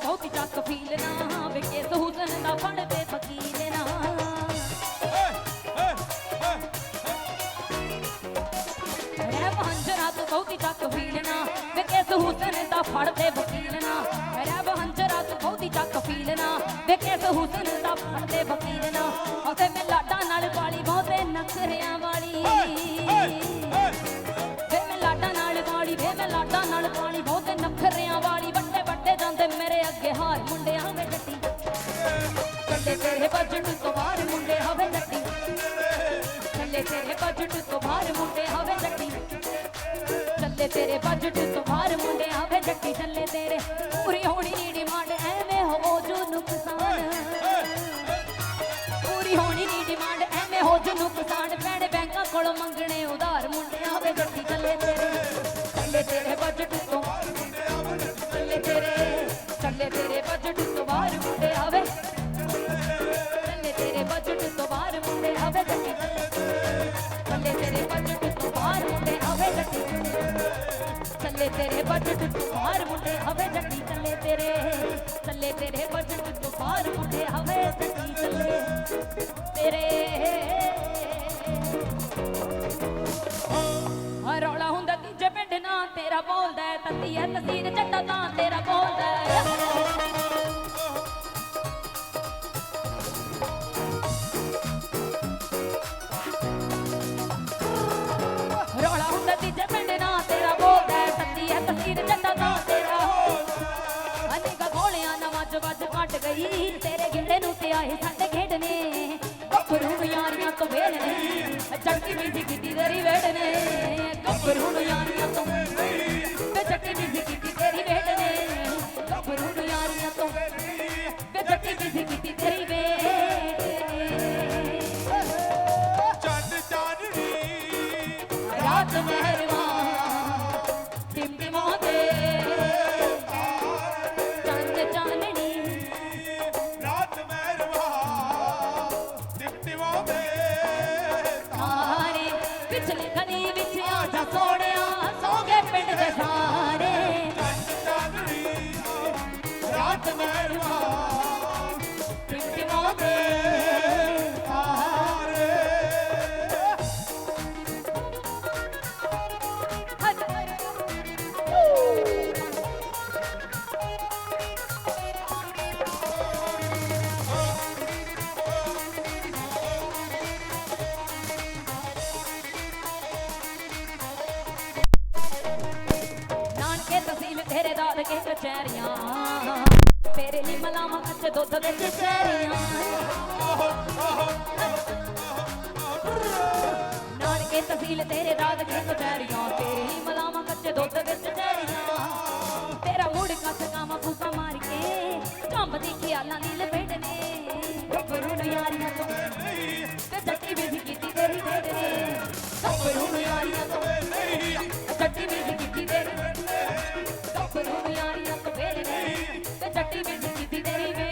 ਬਹੁਤੀ ਚੱਕ ਫੀਲ ਨਾ ਵੇ ਕੇਸ ਹੁਸਨ ਦਾ ਫੜਦੇ ਫਕੀਰ ਨਾ ਰਹਿ ਭਾਂਜਰਾ ਤੂੰ ਬਹੁਤੀ ਚੱਕ ਫੀਲ ਨਾ ਵੇ ਕੇਸ ਹੁਸਨ ਦਾ ਫੜਦੇ ਵਕੀਲ ਨਾ ਹੁੰਦੀ ਚੱਕ ਫੀਲ ਨਾ ਵੇ ਕਿਸ ਹੁਸਨ ਦਾ ਫੜਦੇ ਵਕੀਲ ਨਾ ਉਹਦੇ ਮੈਂ ਲਾਡਾਂ ਨਾਲ ਵਾਲੀ ਬਹੁਤੇ ਨਖਰਿਆਂ ਵਾਲੀ ਵੇ ਮੈਂ ਲਾਡਾਂ ਨਾਲ ਵਾਲੀ ਵੇ ਮੈਂ ਲਾਡਾਂ ਨਾਲ ਵਾਲੀ ਬਹੁਤੇ ਨਖਰਿਆਂ ਵਾਲੀ ਵੱਡੇ ਵੱਡੇ ਜਾਂਦੇ ਮੇਰੇ ਅੱਗੇ ਹਾਰ ਮੁੰਡਿਆਂ ਵੇ ਜੱਟੀ ਚੱਲੇ ਤੇਰੇ ਬਜਟ ਤੋਂ ਬਾਹਰ ਮੁੰਡੇ ਹੋਵੇ ਜੱਟੀ ਚੱਲੇ ਤੇਰੇ ਬਜਟ ਤੋਂ ਬਾਹਰ ਮੁੰਡੇ ਹੋਵੇ ਜੱਟੀ ਚੱਲੇ ਤੇਰੇ ਬਜਟ ਤੋਂ ਬਾਹਰ ਮੁੰਡੇ ਹੋਵੇ ਜੱਟੀ ਚੱਲੇ ਤੇਰੇ ਪੂਰੀ ਹੋਣੀ ਨੀ ਡਿਮਾਂਡ ਐਵੇਂ ਹੋ ਜੋ ਨੁਕਸਾਨ ਪੂਰੀ ਹੋਣੀ ਨੀ ਡਿਮਾਂਡ ਐਵੇਂ ਹੋ ਜੋ ਨੁਕਸਾਨ ਪੈਣੇ ਬੈਂਕਾਂ ਕੋਲੋਂ ਮੰਗਣੇ ਉਧਾਰ ਮੁੰਡੇ ਹੋਵੇ ਜੱਟੀ ਚੱਲੇ ਤੇਰੇ ਬਜਟ ਤੋਂ ਚੱਲੇ ਤੇਰੇ ਬਜਟ ਤੋਂ ਬਾਹਰ ਮੁੰਡੇ ਹੋਵੇ ਚੱਲੇ ਤੇਰੇ ਬਜਟ ਤੋਂ ਬਾਹਰ ਮੁੰਡੇ ਹੋਵੇ ਜੱਟੀ ਚੱਲੇ ਤੇਰੇ ਬਜਟ ਤੋਂ ਬਾਹਰ ਮੁੰਡੇ ਹੋਵੇ ਜੱਟੀ ਚੱਲੇ ਤੇਰੇ ਬਜਟ ਤੋਂ ਬਾਹਰ ਮੁੰਡੇ ਹੋਵੇ ਜੱਟੀ ਚੱਲੇ ਤੇਰੇ ਬਜਟ ਤੋਂ ਬਾਹਰ ਮੁੰਡੇ ਹੋਵੇ ਜੱਟੀ ਚੱਲੇ ਤੇਰੇ ਰੌਲਾ ਹੁੰਦਾ ਤੀਜੇ ਪਿੰਡ ਨਾ ਤੇਰਾ ਬੋਲਦਾ ਤੱਤੀ ਐ ਤਸੀਰ ਚੱਟਾ ਤਾਂ ਤੇਰਾ ਬੋਲਦਾ ਰੌਲਾ ਹੁੰਦਾ ਤੀਜੇ ਪਿੰਡ ਨਾ ਤੇਰਾ ਬੋਲਦਾ ਤੱਤੀ ਐ ਤਸੀਰ ਚੱਟਾ ਤਾਂ ਤੇਰਾ ਅਨੇਕਾਂ ਗੋਲਿਆਂ ਨਾ ਵੱਜ ਵੱਜ ਘਟ ਗਈ ਤੇਰੇ ਗੇੜੇ ਨੂੰ ਤੇ ਆਏ ਸਾਡੇ ਖੇਡਨੇ ਗੱਭਰੂ ਯਾਰੀਆਂ ਤੋਂ ਵੇਲ ਨੇ ਜੱਟੀ ਵੀ ਕੀਤੀ ਤੇਰੀ ਵੇੜ ਨੇ ਗੱਭਰੂ ਯਾਰੀਆਂ ਤੋਂ ਵੇ ਜੱਟੀ ਵੀ ਕੀਤੀ ਤੇਰੀ ਵੇੜ ਨੇ ਗੱਭਰੂ ਯਾਰੀਆਂ ਤੋਂ ਵੇ ਜੱਟੀ ਵੀ ਕੀਤੀ ਤੇਰੀ ਵੇੜ ਨੇ ਚੰਨ ਚਾਨਣੀ ਰਾਤ ਮਹਿਰਵਾ ਟਿਮਟਿਮਾਉਂਦੇ ਚੰਨ ਚਾਨਣੀ ਰਾਤ ਮਹਿਰਵਾ ਟਿਮਟਿਮਾਉਂਦੇ ਤਾਰੇ ਪਿਛਲੇ ਗਲੀ ਵਿੱਚ ਆ ਜਾ ਸੋਹਣਿਆ ਸੌ ਗਏ ਪਿੰਡ ਦੇ ਸਾਰੇ ਚੰਨ ਚਾਨਣੀ ਰਾਤ ਮਹਿਰਵਾ ਟਿਮਟਿਮਾਉਂਦੇ ਤਾਰੇ ਨਾਨਕੇ ਤਹਿਸੀਲ ਤੇਰੇ ਦਾਦਕੇ ਕਚਹਿਰੀਆਂ ਤੇਰੇ ਲਈ ਮਲਾਵਾਂ ਕੱਚੇ ਦੁੱਧ ਵਿੱਚ ਸਹਿਰੀਆਂ ਨਾਨਕੇ ਤਹਿਸੀਲ ਤੇਰੇ ਦਾਦਕੇ ਕਚਹਿਰੀਆਂ ਤੇਰੇ ਲਈ ਮਲਾਵਾਂ ਕੱਚੇ ਦੁੱਧ ਵਿੱਚ ਸਹਿਰੀਆਂ ਤੇਰਾ ਮੂਡ ਕੱਸ ਕਾਮਾ ਫੂਕਾ ਮਾਰ ਕੇ ਕੰਬਦੀ ਖਿਆਲਾਂ ਦੀ ਲਪੇਟ ਨੇ ਗੱਭਰੂ ਨੂੰ ਯਾਰੀਆਂ ਤੋਂ ਤੇ ਜੱਟੀ ਵੀ ਕੀਤੀ ਤੇਰੀ ਵੇੜ ਨੇ ਗੱਭਰੂ ਨੂੰ ਯਾਰੀਆਂ ਤੋਂ ਜੱਟੀ ਵੀ ਕੀਤੀ ਤੇਰੀ ਗੱਭਰੂ ਨੂੰ ਯਾਰੀਆਂ ਤੋਂ ਵੇੜ ਨੇ ਤੇ ਜੱਟੀ ਵੀ ਕੀਤੀ ਤੇਰੀ ਵੇੜ ਨੇ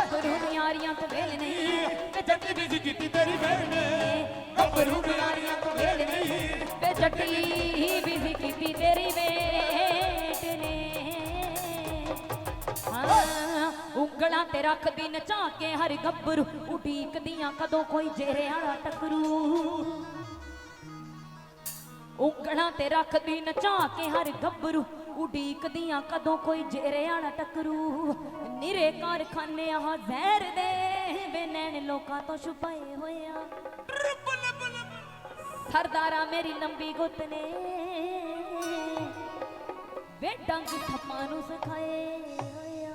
ਗੱਭਰੂ ਨੂੰ ਯਾਰੀਆਂ ਤੋਂ ਵੇਲ ਨਹੀਂ ਤੇ ਜੱਟੀ ਵੀ ਕੀਤੀ ਤੇਰੀ ਵੇੜ ਨੇ ਗੱਭਰੂ ਨੂੰ ਯਾਰੀਆਂ ਤੋਂ ਵੇਲ ਨਹੀਂ ਤੇ ਜੱਟੀ ਵੀ ਕੀਤੀ ਤੇਰੀ ਵੇੜ ਨੇ ਉਂਗਲਾਂ ਤੇ ਰੱਖਦੀ ਨਚਾ ਕੇ ਹਰ ਗੱਭਰੂ ਉਡੀਕਦੀਆਂ ਕਦੋਂ ਕੋਈ ਜੇਰੇ ਵਾਲਾ ਟਕਰੂ ਉਂਗਲਾਂ ਤੇ ਰੱਖਦੀ ਨਚਾ ਕੇ ਹਰ ਗੱਭਰੂ ਉਡੀਕਦੀਆਂ ਕਦੋਂ ਕੋਈ ਜੇਰੇ ਵਾਲਾ ਟਕਰੂ ਨਿਰੇ ਕਾਰਖਾਨੇ ਆ ਜ਼ਹਿਰ ਦੇ ਬੇਨੈਣ ਲੋਕਾਂ ਤੋਂ ਛੁਪਾਏ ਹੋਇਆ ਸਰਦਾਰਾ ਮੇਰੀ ਲੰਬੀ ਗੁੱਤ ਨੇ ਵੇ ਡੰਗ ਥੱਪਾਂ ਨੂੰ ਸਿਖਾਏ ਹੋਇਆ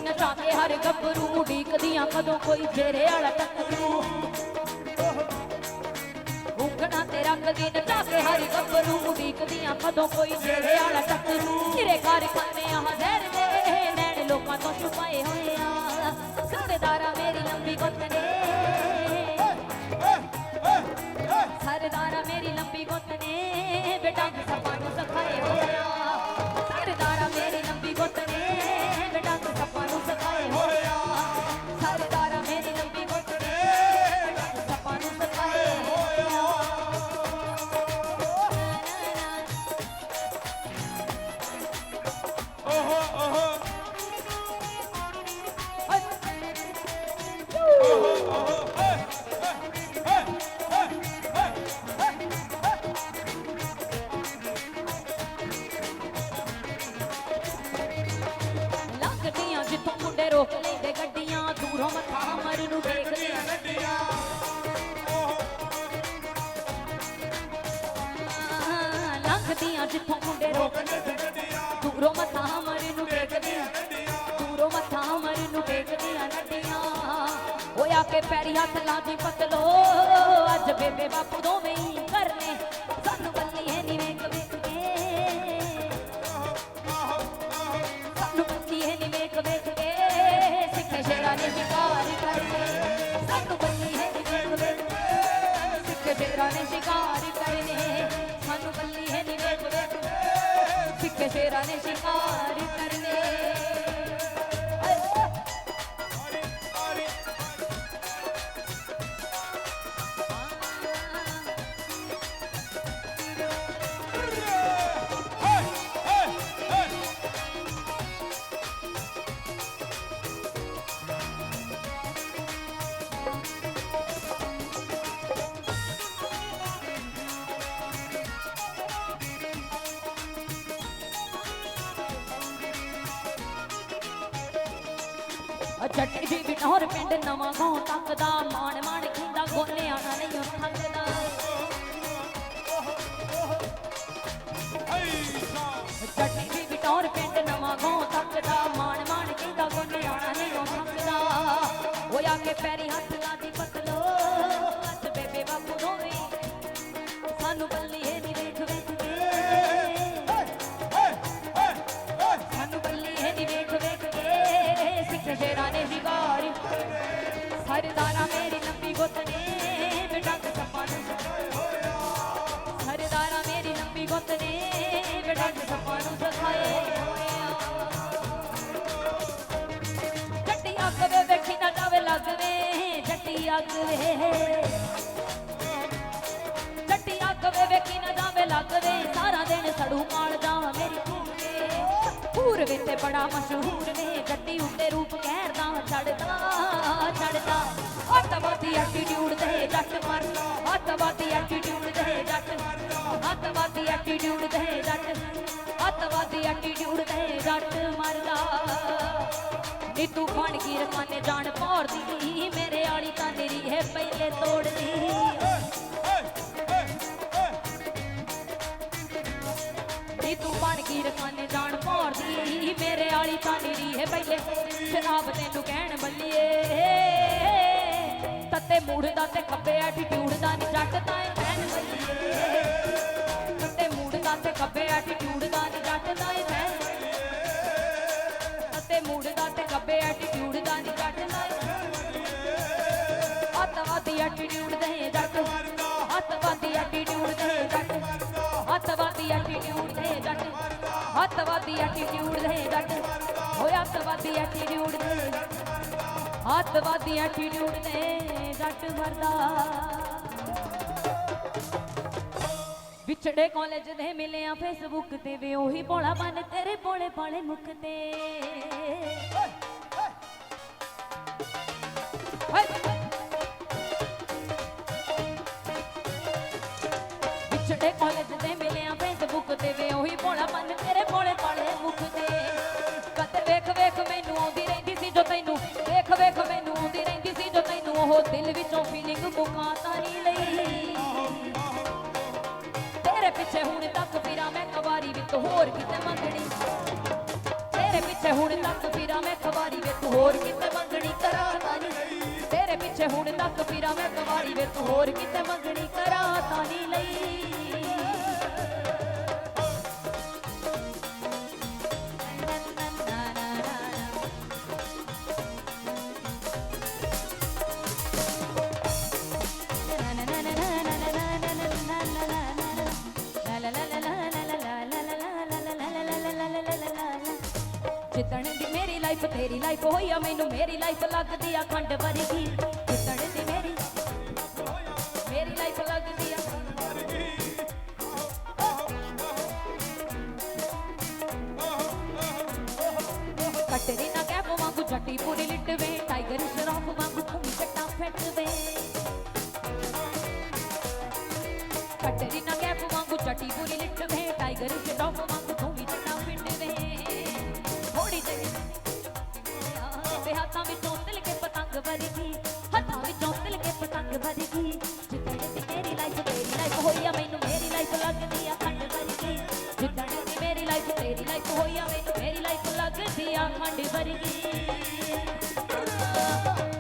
ਨਚਾ ਕੇ ਹਰ ਗੱਭਰੂ ਉਡੀਕਦੀਆਂ ਕਦੋਂ ਕੋਈ ਜੇਰੇ ਵਾਲਾ ਟੱਕਰੂ ਉਂਗਲਾਂ ਤੇ ਰੱਖਦੀ ਨਚਾ ਕੇ ਹਰ ਗੱਭਰੂ ਉਡੀਕਦੀਆਂ ਕਦੋਂ ਕੋਈ ਜੇਰੇ ਵਾਲਾ ਟੱਕਰੂ ਤੇਰੇ ਕਾਰਖਾਨੇ ਆ ਜ਼ਹਿਰ ਦੇ ਨੈਣ ਲੋਕਾਂ ਤੋਂ ਛੁਪਾਏ ਹੋਏ ਆ ਸਰਦਾਰਾ ਮੇਰੀ ਲੰਬੀ ਗੁੱਤ ਨੇ ਸਰਦਾਰਾ ਮੇਰੀ ਲੰਬੀ ਗੁੱਤ ਨੇ ਬੇਟਾ ਸੱਪਾਂ ਨੂੰ ਸਿਖਾਏ ਹੋਏ ਆ ਸਰਦਾਰਾ ਮੇਰੀ ਲੰਬੀ ਗੁੱਤ ਨੇ ਬੇਟਾ ਸੱਪਾਂ ਨੂੰ ਸਿਖਾਏ ਹੋਏ ਆ ਸਰਦਾਰਾ ਮੇਰੀ ਲੰਬੀ ਗੁੱਤ ਨੇ ਬੇਟਾ ਸੱਪਾਂ ਨੂੰ ਸਿਖਾਏ ਹੋਏ ਆ ਓਹੋ ਓਹੋ ਲੱਗਦੀਆਂ ਜਿੱਥੋਂ ਮੁੰਡੇ ਰੋਕ ਲੈਂਦੇ ਗੱਡੀਆਂ ਦੂਰੋਂ ਮੱਥਾ ਮਰ ਨੂੰ ਦੇਖਦੇ ਆ ਗੱਡੀਆਂ ਲੱਗਦੀਆਂ ਜਿੱਥੋਂ ਮੁੰਡੇ ਰੋਕ ਦੂਰੋਂ ਮੱਥਾ ਮਰ ਨੂੰ ਦੇਖਦੇ ਆ ਦੂਰੋਂ ਮੱਥਾ ਮਰ ਨੂੰ ਦੇਖਦੇ ਆ ਨੱਡੀਆਂ ਹੋਇਆ ਕੇ ਪੈਰੀ ਹੱਥ ਲਾਦੀ ਪਤਲੋ ਅੱਜ ਬੇਬੇ ਬਾਪੂ ਦੋਵੇਂ ਹੀ ਕਰਨੇ ਸਾਨੂੰ ਬੱਲੀ ਹੈ ਨੀ ਵੇਖ ਵੇਖ ਕੇ ਸਾਨੂੰ ਬੱਲੀ ਹੈ ਨੀ ਵੇਖ ਵੇਖ ਕੇ ਸਿੱਖੇ ਸ਼ੇਰਾਂ ਨੇ ਸ਼ਿਕਾਰ ਕਰਨੇ ਸਾਨੂੰ ਬੱਲੀ ਹੈ ਨੀ ਵੇਖ ਵੇਖ ਕੇ ਸਿੱਖੇ ਸ਼ੇਰਾਂ ਨੇ ਸ਼ਿਕਾਰ ਕਰਨੇ ਸਾਨੂੰ ਬੱਲੀ ਹੈ ਨੀ ਵੇਖ ਵੇਖ ਕੇ ਸਿੱਖੇ ਸ਼ੇਰਾਂ ਨੇ ਸ਼ਿਕਾਰ ਕਰਨੇ ਜੱਟੀ ਦੀ ਬਿਟੌਰ ਪਿੰਡ ਨਵਾਂ ਗਾਉਂ ਤੱਕ ਦਾ ਮਾਣ ਮਾਣ ਖਿੰਦਾ ਗੋਨਿਆਂ ਦਾ ਨਹੀਂ ਥੱਕਦਾ ਜੱਟੀ ਦੀ ਬਿਟੌਰ ਪਿੰਡ ਨਵਾਂ ਗਾਉਂ ਤੱਕ ਦਾ ਮਾਣ ਮਾਣ ਖਿੰਦਾ ਗੋਨਿਆਂ ਦਾ ਨਹੀਂ ਥੱਕਦਾ ਹੋਇਆ ਕੇ ਪੈਰੀ ਹੱਥ ਲਾਦੀ ਪਤਲੋ ਅੱਜ ਬੇਬੇ ਬਾਪੂ ਦੋਵੇਂ ਸਾਨੂੰ ਬੱਲੀ ਹੈ ਨੀ ਵੇਖ ਵੇਖ ਕੇ ਸਾਨੂੰ ਬੱਲੀ ਹੈ ਨੀ ਵੇਖ ਵੇਖ ਕੇ ਸਿੱਖੇ ਸ਼ੇਰਾਂ ਨੇ ਸ਼ਿਕਾਰ ਸਰਦਾਰਾ ਮੇਰੀ ਲੰਬੀ ਗੁੱਤ ਨੇ ਬੇਟਾ ਸੱਪਾਂ ਨੂੰ ਸਰਦਾਰਾ ਮੇਰੀ ਲੰਬੀ ਗੁੱਤ ਨੇ ਬੇਟਾ ਸੱਪਾਂ ਨੂੰ ਸਿਖਾਏ ਹੋਏ ਆ ਜੱਟੀ ਅੱਗ ਵੇ ਵੇਖੀ ਨਾ ਜਾਵੇ ਲੱਗਵੇ ਜੱਟੀ ਅੱਗ ਵੇ ਜੱਟੀ ਅੱਗ ਵੇ ਵੇਖੀ ਨਾ ਜਾਵੇ ਲੱਗਵੇ ਸਾਰਾ ਦਿਨ ਸੜੂ ਮਾਲ ਜਾਵਾਂ ਮੇਰੀ ਪੂਰ ਵਿੱਚ ਬੜਾ ਮਸ਼ਹੂਰ ਨੇ ਜੱਟੀ ਉੱਤੇ ਰੂਪ ਕਹਿਰਦਾ ਚੜਦਾ ਅੱਤਵਾਦੀ ਐਟੀਟਿਊਡ ਦੇ ਜੱਟ ਮਰਦਾ ਅੱਤਵਾਦੀ ਐਟੀਟਿਊਡ ਦੇ ਜੱਟ ਅੱਤਵਾਦੀ ਐਟੀਟਿਊਡ ਦੇ ਜੱਟ ਅੱਤਵਾਦੀ ਐਟੀਟਿਊਡ ਦੇ ਜੱਟ ਮਰਦਾ ਨੀ ਤੂੰ ਬਣ ਗਈ ਰਮਾਨੇ ਜਾਣ ਪੌੜਦੀ ਮੇਰੇ ਵਾਲੀ ਤਾਂ ਨਿਰੀ ਹੈ ਪਹਿਲੇ ਤੋੜਦੀ ਨੀ ਤੂੰ ਬਣ ਗਈ ਰਖਾਨੇ ਜਾਣ ਪੌੜਦੀ ਮੇਰੇ ਵਾਲੀ ਤਾਂ ਨਿਰੀ ਹੈ ਪਹਿਲੇ ਸ਼ਰਾਬ ਤੈਨੂੰ ਕਹਿਣ ਬੱਲੀਏ ਤੱਤੇ ਮੂੜਦਾ ਤੇ ਖੱਬੇ ਐਟੀਟਿਊਡ ਦਾ ਨੀ ਜੱਟ ਤਾਂ ਇਹ ਕਹਿਣ ਬੱਲੀਏ ਤੱਤੇ ਮੂੜਦਾ ਤੇ ਖੱਬੇ ਐਟੀਟਿਊਡ ਦਾ ਨੀ ਜੱਟ ਤਾਂ ਇਹ ਕਹਿਣ ਤੱਤੇ ਮੂੜਦਾ ਤੇ ਖੱਬੇ ਐਟੀਟਿਊਡ ਦਾ ਨੀ ਜੱਟ ਤਾਂ ਅੱਤਵਾਦੀ ਐਟੀਟਿਊਡ ਦੇ ਜੱਟ ਅੱਤਵਾਦੀ ਐਟੀਟਿਊਡ ਦੇ ਜੱਟ ਅੱਤਵਾਦੀ ਐਟੀਟਿਊਡ ਦੇ ਜੱਟ ਅੱਤਵਾਦੀ ਐਟੀਟਿਊਡ ਦੇ ਜੱਟ ਹੋਇਆ ਅੱਤਵਾਦੀ ਐਟੀਟਿਊਡ ਦੇ ਅੱਤਵਾਦੀ ਐਟੀਟਿਊਡ ਦੇ ਜੱਟ ਮਰਦਾ ਵਿਛੜੇ ਕਾਲਜ ਦੇ ਮਿਲਿਆ ਫੇਸਬੁੱਕ ਤੇ ਵੇ ਉਹੀ ਭੋਲਾ ਬਨ ਤੇਰੇ ਭੋਲੇ ਭਾਲੇ ਮੁਖ ਤੇ ਵਿਛੜੇ ਕਾਲਜ ਦੇ ਮਿਲਿਆ ਫੇਸਬੁੱਕ ਤੇ ਵੇ ਉਹੀ ਭੋਲਾ ਬਨ ਤੇਰੇ ਭੋਲੇ ਭਾਲੇ ਮੁਖ ਤੇ ਕਦੇ ਵੇਖ ਵੇਖ ਮੈਨੂੰ ਆਉਂਦੀ ਰਹਿੰਦੀ ਸੀ ਜੋ ਤੈਨੂੰ ਵੇਖ ਵੇਖ ਮੈਨੂੰ ਆਉਂਦੀ ਰਹਿੰਦੀ ਸੀ ਜੋ ਤੈਨੂੰ ਉਹ ਦਿਲ ਵਿੱਚੋਂ ਫੀਲਿੰਗ ਮੁਕਾ ਤਾਰੀ ਲਈ ਤੇਰੇ ਪਿੱਛੇ ਹੁਣ ਤੱਕ ਫਿਰਾਂ ਮੈਂ ਕਵਾਰੀ ਵਿੱਚ ਹੋਰ ਕਿਤੇ ਮੰਗਣੀ ਤੇਰੇ ਪਿੱਛੇ ਹੁਣ ਤੱਕ ਫਿਰਾਂ ਮੈਂ ਕਵਾਰੀ ਵਿੱਚ ਹੋਰ ਕਿਤੇ ਮੰਗਣੀ ਕਰਾਂ ਤਾਨੀ ਤੇਰੇ ਪਿੱਛੇ ਹੁਣ ਤੱਕ ਫਿਰਾਂ ਮੈਂ ਕਵਾਰੀ ਵਿੱਚ ਹੋਰ ਕਿਤੇ ਮੰਗਣੀ ਕਰਾਂ ਤਾਨੀ ਲਈ तेरी लाइफ होई आ मैनू मेरी लाइफ लगदी आ खंड वर्गी जिदण दी मेरी लाइफ लगदी आ कटरीना कैफ वांगू जट्टी पूरी लिटवे टाइगर श्रॉफ वांगू घूमी चट्टा फेटवे कटरीना कैफ वांगू जट्टी पूरी लिटवे टाइगर श्रॉफ वांगू घूमी चट्टा फेटवे थोड़ी जगी वे हाथां विचों तिल के पतंग वर्गी हाथां विचों तिल के पतंग वर्गी जिदण दी मेरी लाइफ होई आ मैनू मेरी लाइफ लगदी आ खंड वर्गी जिदण दी मेरी लाइफ तेरी लाइफ होई आ मैनू मेरी लाइफ लगदी आ खंड वर्गी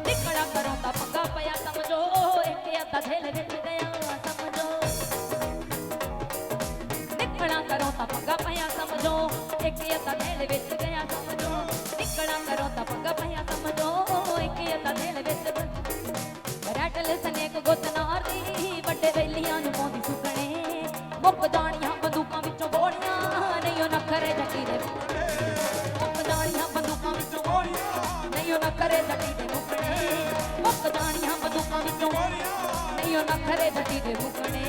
निकड़ा करो ता पंगा पया समझो एक अद्धा झेल विच गया समझो निकड़ा करो ता पंगा पया समझो एक अद्धा झेल विच गया समझो निकड़ा करो ता पंगा पया समझो एक अद्धा झेल विच रैटल सनेक गुतनार दी ਵੱਡੇ ਵੇਲੀਆਂ ਨੂੰ ਪਾਉਂਦੀ ਸੁਕਣੇ ਮੁੱਕ ਜਾਣੀਆਂ ਬੰਦੂਕਾਂ ਵਿੱਚੋਂ ਗੋਲੀਆਂ ਨਹੀਂ ਉਹ ਨਖਰੇ ਜੱਟੀ ਦੇ ਮੁੱਕ ਜਾਣੀਆਂ ਬੰਦੂਕਾਂ ਵਿੱਚੋਂ ਗੋਲੀਆਂ ਨਹੀਂ ਉਹ ਨਖਰੇ ਜੱਟੀ ਦੇ ਮੁੱਕਣੇ ਮੁੱਕ ਜਾਣੀਆਂ ਬੰਦੂਕਾਂ ਵਿੱਚੋਂ ਗੋਲੀਆਂ ਨਹੀਂ ਉਹ ਨਖਰੇ ਜੱਟੀ ਦੇ ਮੁੱਕਣੇ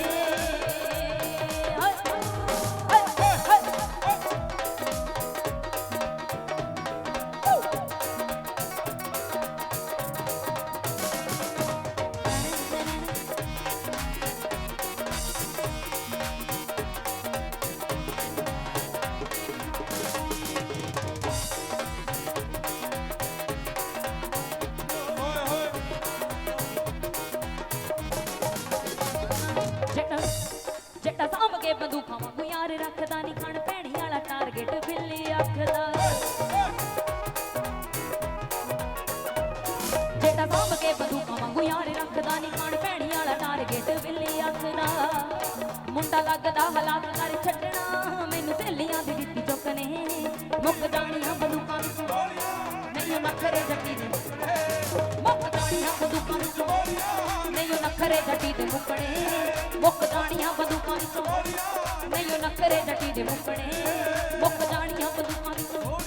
ਜੱਟਾ ਸਾਂਭ ਕੇ ਬੰਦੂਕਾਂ ਵਾਂਗੂ ਯਾਰ ਰੱਖਦਾ ਨਹੀਂ ਖਾਣ ਭੈਣੀ ਵਾਲਾ ਟਾਰਗੇਟ ਬਿੱਲੀ ਅੱਖਦਾ ਜੱਟਾ ਸਾਂਭ ਕੇ ਬੰਦੂਕਾਂ ਵਾਂਗੂ ਯਾਰ ਰੱਖਦਾ ਨਹੀਂ ਖਾਣ ਭੈਣੀ ਵਾਲਾ ਟਾਰਗੇਟ ਬਿੱਲੀ ਅੱਖਦਾ ਮੁੰਡਾ ਲੱਗਦਾ ਹਾਲਾਤ ਕਰ ਛੱਡਣਾ ਮੈਨੂੰ ਸਹੇਲੀਆਂ ਦੀ ਦਿੱਤੀ ਚੁੱਕਨੇ ਮੁੱਕ ਜਾਣੀਆਂ ਬੰਦੂਕਾਂ ਵਿੱਚ ਨਹੀਂ ਉਹ ਨਖਰੇ ਜੱਟੀ ਦੇ ਮੁੱਕ ਜਾਣੀਆਂ ਬੰਦੂਕਾਂ ਵਿੱਚ ਨਹੀਂ ਉਹ ਨਖਰੇ ਜੱਟੀ ਦੇ ਮੁੱਕਣੇ ਮੁੱਕ ਜਾਣੀਆਂ ਬੰਦੂਕਾਂ ਵਿੱਚੋਂ ਨਹੀਂ ਉਹ ਨਖਰੇ ਜੱਟੀ ਦੇ ਮੁੱਕਣੇ ਮੁੱਕ ਜਾਣੀਆਂ ਬੰਦੂਕਾਂ ਵਿੱਚੋਂ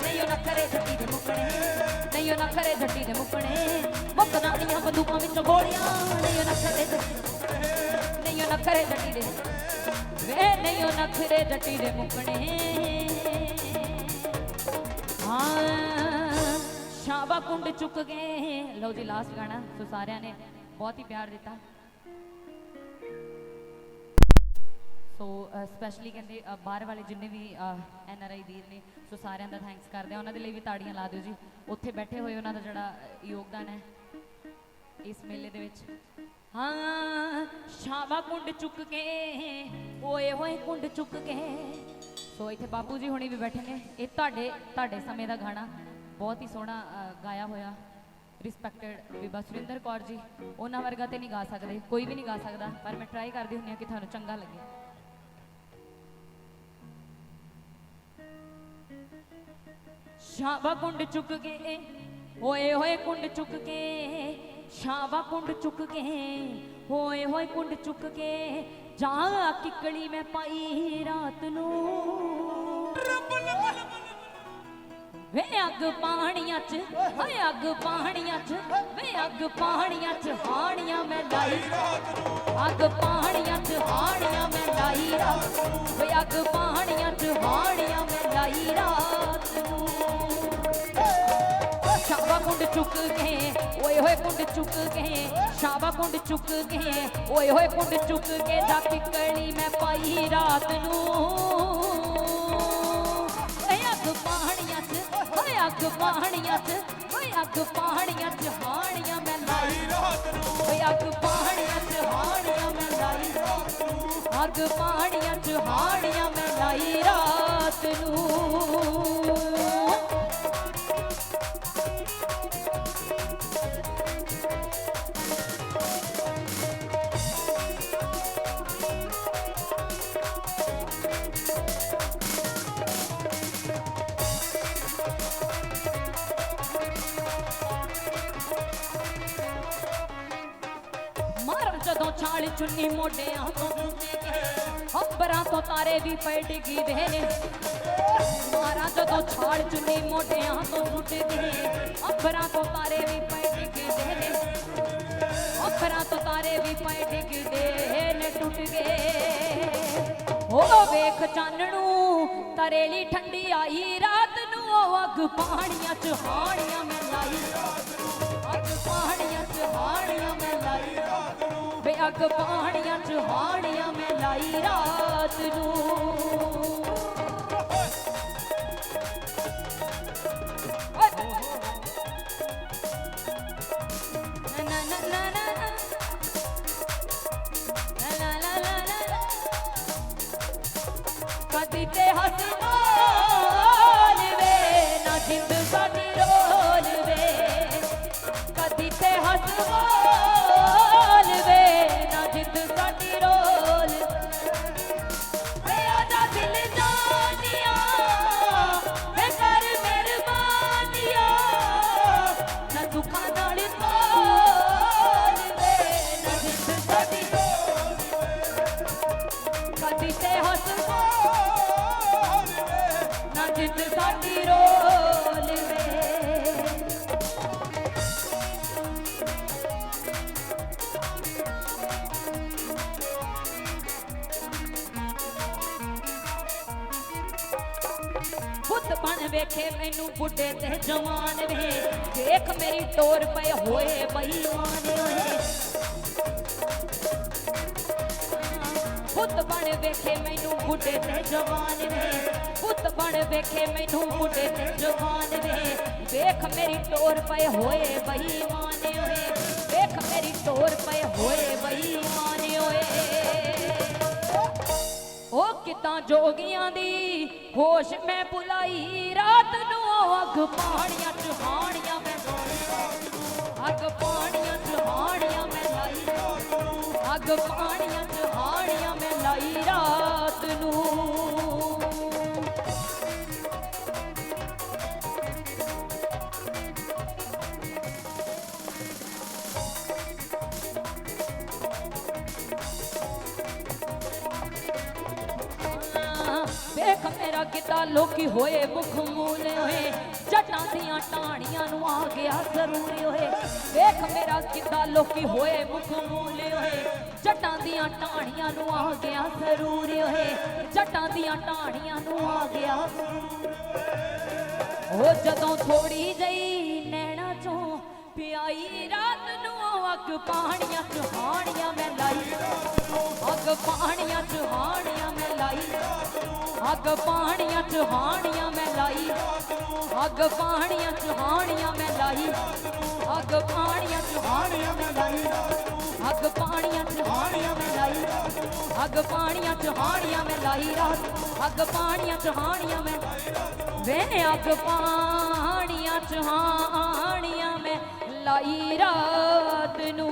ਨਹੀਂ ਉਹ ਨਖਰੇ ਜੱਟੀ ਦੇ ਮੁੱਕਣੇ ਨਹੀਂ ਉਹ ਨਖਰੇ ਜੱਟੀ ਦੇ ਮੁੱਕਣੇ ਮੁੱਕ ਜਾਣੀਆਂ ਬੰਦੂਕਾਂ ਵਿੱਚੋਂ ਗੋਲੀਆਂ ਨਹੀਂ ਉਹ ਨਖਰੇ ਨਹੀਂ ਉਹ ਨਖਰੇ ਜੱਟੀ ਦੇ ਵੇ ਨਹੀਂ ਉਹ ਨਖਰੇ ਜੱਟੀ ਦੇ ਮੁੱਕਣੇ ਹਾਂ ਸ਼ਾਵਾ ਕੁੰਡ ਚੁੱਕ ਗਏ ਲਓ ਜੀ ਲਾਸਟ ਗਾਣਾ ਸੋ ਸਾਰਿਆਂ ਨੇ ਬਹੁਤ ਹੀ ਪਿਆਰ ਦਿੱਤਾ ਸੋ ਸਪੈਸ਼ਲੀ ਕਹਿੰਦੇ ਬਾਹਰ ਵਾਲੇ ਜਿੰਨੇ ਵੀ NRI ਵੀਰ ਨੇ ਸੋ ਸਾਰਿਆਂ ਦਾ ਥੈਂਕਸ ਕਰਦੇ ਆ ਉਹਨਾਂ ਦੇ ਲਈ ਵੀ ਤਾੜੀਆਂ ਲਾ ਦਿਓ ਜੀ ਉੱਥੇ ਬੈਠੇ ਹੋਏ ਉਹਨਾਂ ਦਾ ਜਿਹੜਾ ਯੋਗਦਾਨ ਹੈ ਇਸ ਮੇਲੇ ਦੇ ਵਿੱਚ ਹਾਂ ਸ਼ਾਵਾ ਕੁੰਡ ਚੁੱਕ ਕੇ ਓਏ ਹੋਏ ਕੁੰਡ ਚੁੱਕ ਕੇ ਸੋ ਇੱਥੇ ਬਾਪੂ ਜੀ ਹੁਣੀ ਵੀ ਬੈਠੇ ਨੇ ਇਹ ਤੁਹਾਡੇ ਸਮੇਂ ਦਾ ਗਾਣਾ ਬਹੁਤ ਹੀ ਸੋਹਣਾ ਗਾਇਆ ਹੋਇਆ ਰਿਸਪੈਕਟਡ ਬੀਬਾ ਸੁਰਿੰਦਰ ਕੌਰ ਜੀ ਉਹਨਾਂ ਵਰਗਾ ਤੇ ਨਹੀਂ ਗਾ ਸਕਦੇ ਕੋਈ ਵੀ ਨਹੀਂ ਗਾ ਸਕਦਾ ਪਰ ਮੈਂ ਟਰਾਈ ਕਰਦੀ ਹੁੰਦੀ ਹਾਂ ਕਿ ਤੁਹਾਨੂੰ ਚੰਗਾ ਲੱਗੇ ਸ਼ਾਵਾ ਕੁੰਡ ਚੁੱਕ ਕੇ ਓਏ ਹੋਏ ਕੁੰਡ ਚੁੱਕ ਕੇ ਸ਼ਾਵਾ ਕੁੰਡ ਚੁੱਕ ਕੇ ਹੋਏ ਹੋਏ ਕੁੰਡ ਚੁੱਕ ਕੇ ਜਾ ਕਿਕਲੀ ਮੈਂ ਪਾਈ ਰਾਤ ਨੂੰ ਵੇ ਅੱਗ ਪਾਣੀਆਂ ਚ ਹੋਏ ਅੱਗ ਪਾਣੀਆਂ ਚ ਵੇ ਅੱਗ ਪਾਣੀਆਂ ਚ ਹਾਣੀਆਂ ਮੈਂ ਲਾਈ ਅੱਗ ਪਾਣੀਆਂ ਚ ਹਾਣੀਆਂ ਮੈਂ ਲਾਈ ਰਾਤ ਵੇ ਅੱਗ ਪਾਣੀਆਂ ਚ ਹਾਣੀਆਂ ਮੈਂ ਲਾਈ ਰਾਤ ਨੂੰ ਸ਼ਾਵਾ ਕੁੰਡ ਚੁੱਕ ਕੇ ਓਏ ਹੋਏ ਕੁੰਡ ਚੁੱਕ ਕੇ ਸ਼ਾਵਾ ਕੁੰਡ ਚੁੱਕ ਕੇ ਓਏ ਹੋਏ ਕੁੰਡ ਚੁੱਕ ਕੇ ਜਾ ਕਿਕਲੀ ਮੈਂ ਪਾਈ ਰਾਤ ਨੂੰ ਓਏ ਅੱਗ ਪਾਣੀਆਂ ਚ ਓਏ ਅੱਗ ਪਾਣੀਆਂ ਚ ਓਏ ਅੱਗ ਪਾਣੀਆਂ ਚ ਹਾਣੀਆਂ ਮੈਂ ਲਾਈ ਰਾਤ ਨੂੰ ਓਏ ਅੱਗ ਪਾਣੀਆਂ ਚ ਹਾਣੀਆਂ ਮੈਂ ਲਾਈ ਰਾਤ ਨੂੰ ਅੱਗ ਪਾਣੀਆਂ ਚ ਹਾਣੀਆਂ ਮੈਂ ਲਾਈ ਰਾਤ ਨੂੰ ਮਾਰਨ जदों छाल चुन्नी मोढियां तो अंबरां तो तारे भी पे डिगी दे ने मारा जदों छाल चुन्नी मोढियां तो टुट गई अंबरां तो तारे भी पे डिगी दे ने अंबरां तो तारे भी पे डिगी दे ने टुट गए ओ वेख चानणू तरेली ठंडी आई रात नू अग पहाड़ियां च हाड़ियां में लाई अग पहाड़ियां च हाड़ियां में लाई वे अग पहाड़ियां च हाड़ियां में लाई रात नू ना ना ना ना ना ना ना ना कदी ते हस बोल वे ना जिंद साडी रोल वे कदी ते हस बोल वे ना जिंद साडी रोल वे आजा दिल जानिया वे कर मेहरबानिया ना दुखा नाल बोल वे ना जिंद साडी कदी ते हस ना जिंद साडी रोल वे बुत बन वेखे मैनू बुढ़े ते जवान वे देख मेरी टोर पे होए बेईमान वे बुत बन वेखे मैनू बुढ़े ते जवान वे बुत बन वेखे मैनू बुढ़े ते जवान वे देख मेरी टोर पे होए बेईमान वे देख मेरी टोर पे होए बेईमान वे ओ कितां जोगियां दी होश मैं भुलाई रात नू अग पहाड़ियां च हाड़ियां मैं अग पहाड़ियां च हाड़ियां मैं लाई अग पहाड़ियां च हाड़ियां मैं लाई रात नू वेख मेरा किता लोकी होए मुख मूले होए जटां दियां टाणियां नू आ गया जरूरी होए वेख मेरा किता लोकी होए मुख मूले होए जटां दियां टाणियां नू आ गया जरूरी होए जटां दियां टाणियां नू आ गया ओ जदों थोड़ी जई नैना चों पियाई रात नू अग पहाड़ियां च हाड़ियां मैं लाई अग पहाड़ियां च हाड़ियां मैं लाई अग पहाड़ियां च हाड़ियां मैं लाई अग पहाड़ियां च हाड़ियां मैं लाई अग पहाड़ियां च हाड़ियां मैं लाई अग पहाड़ियां च हाड़ियां मैं लाई अग पहाड़ियां च हाड़ियां मैं लाई रात अग पहाड़ियां च हाड़ियां मैं वे अग पहाड़ियां च हाड़ियां मैं लाई रात नू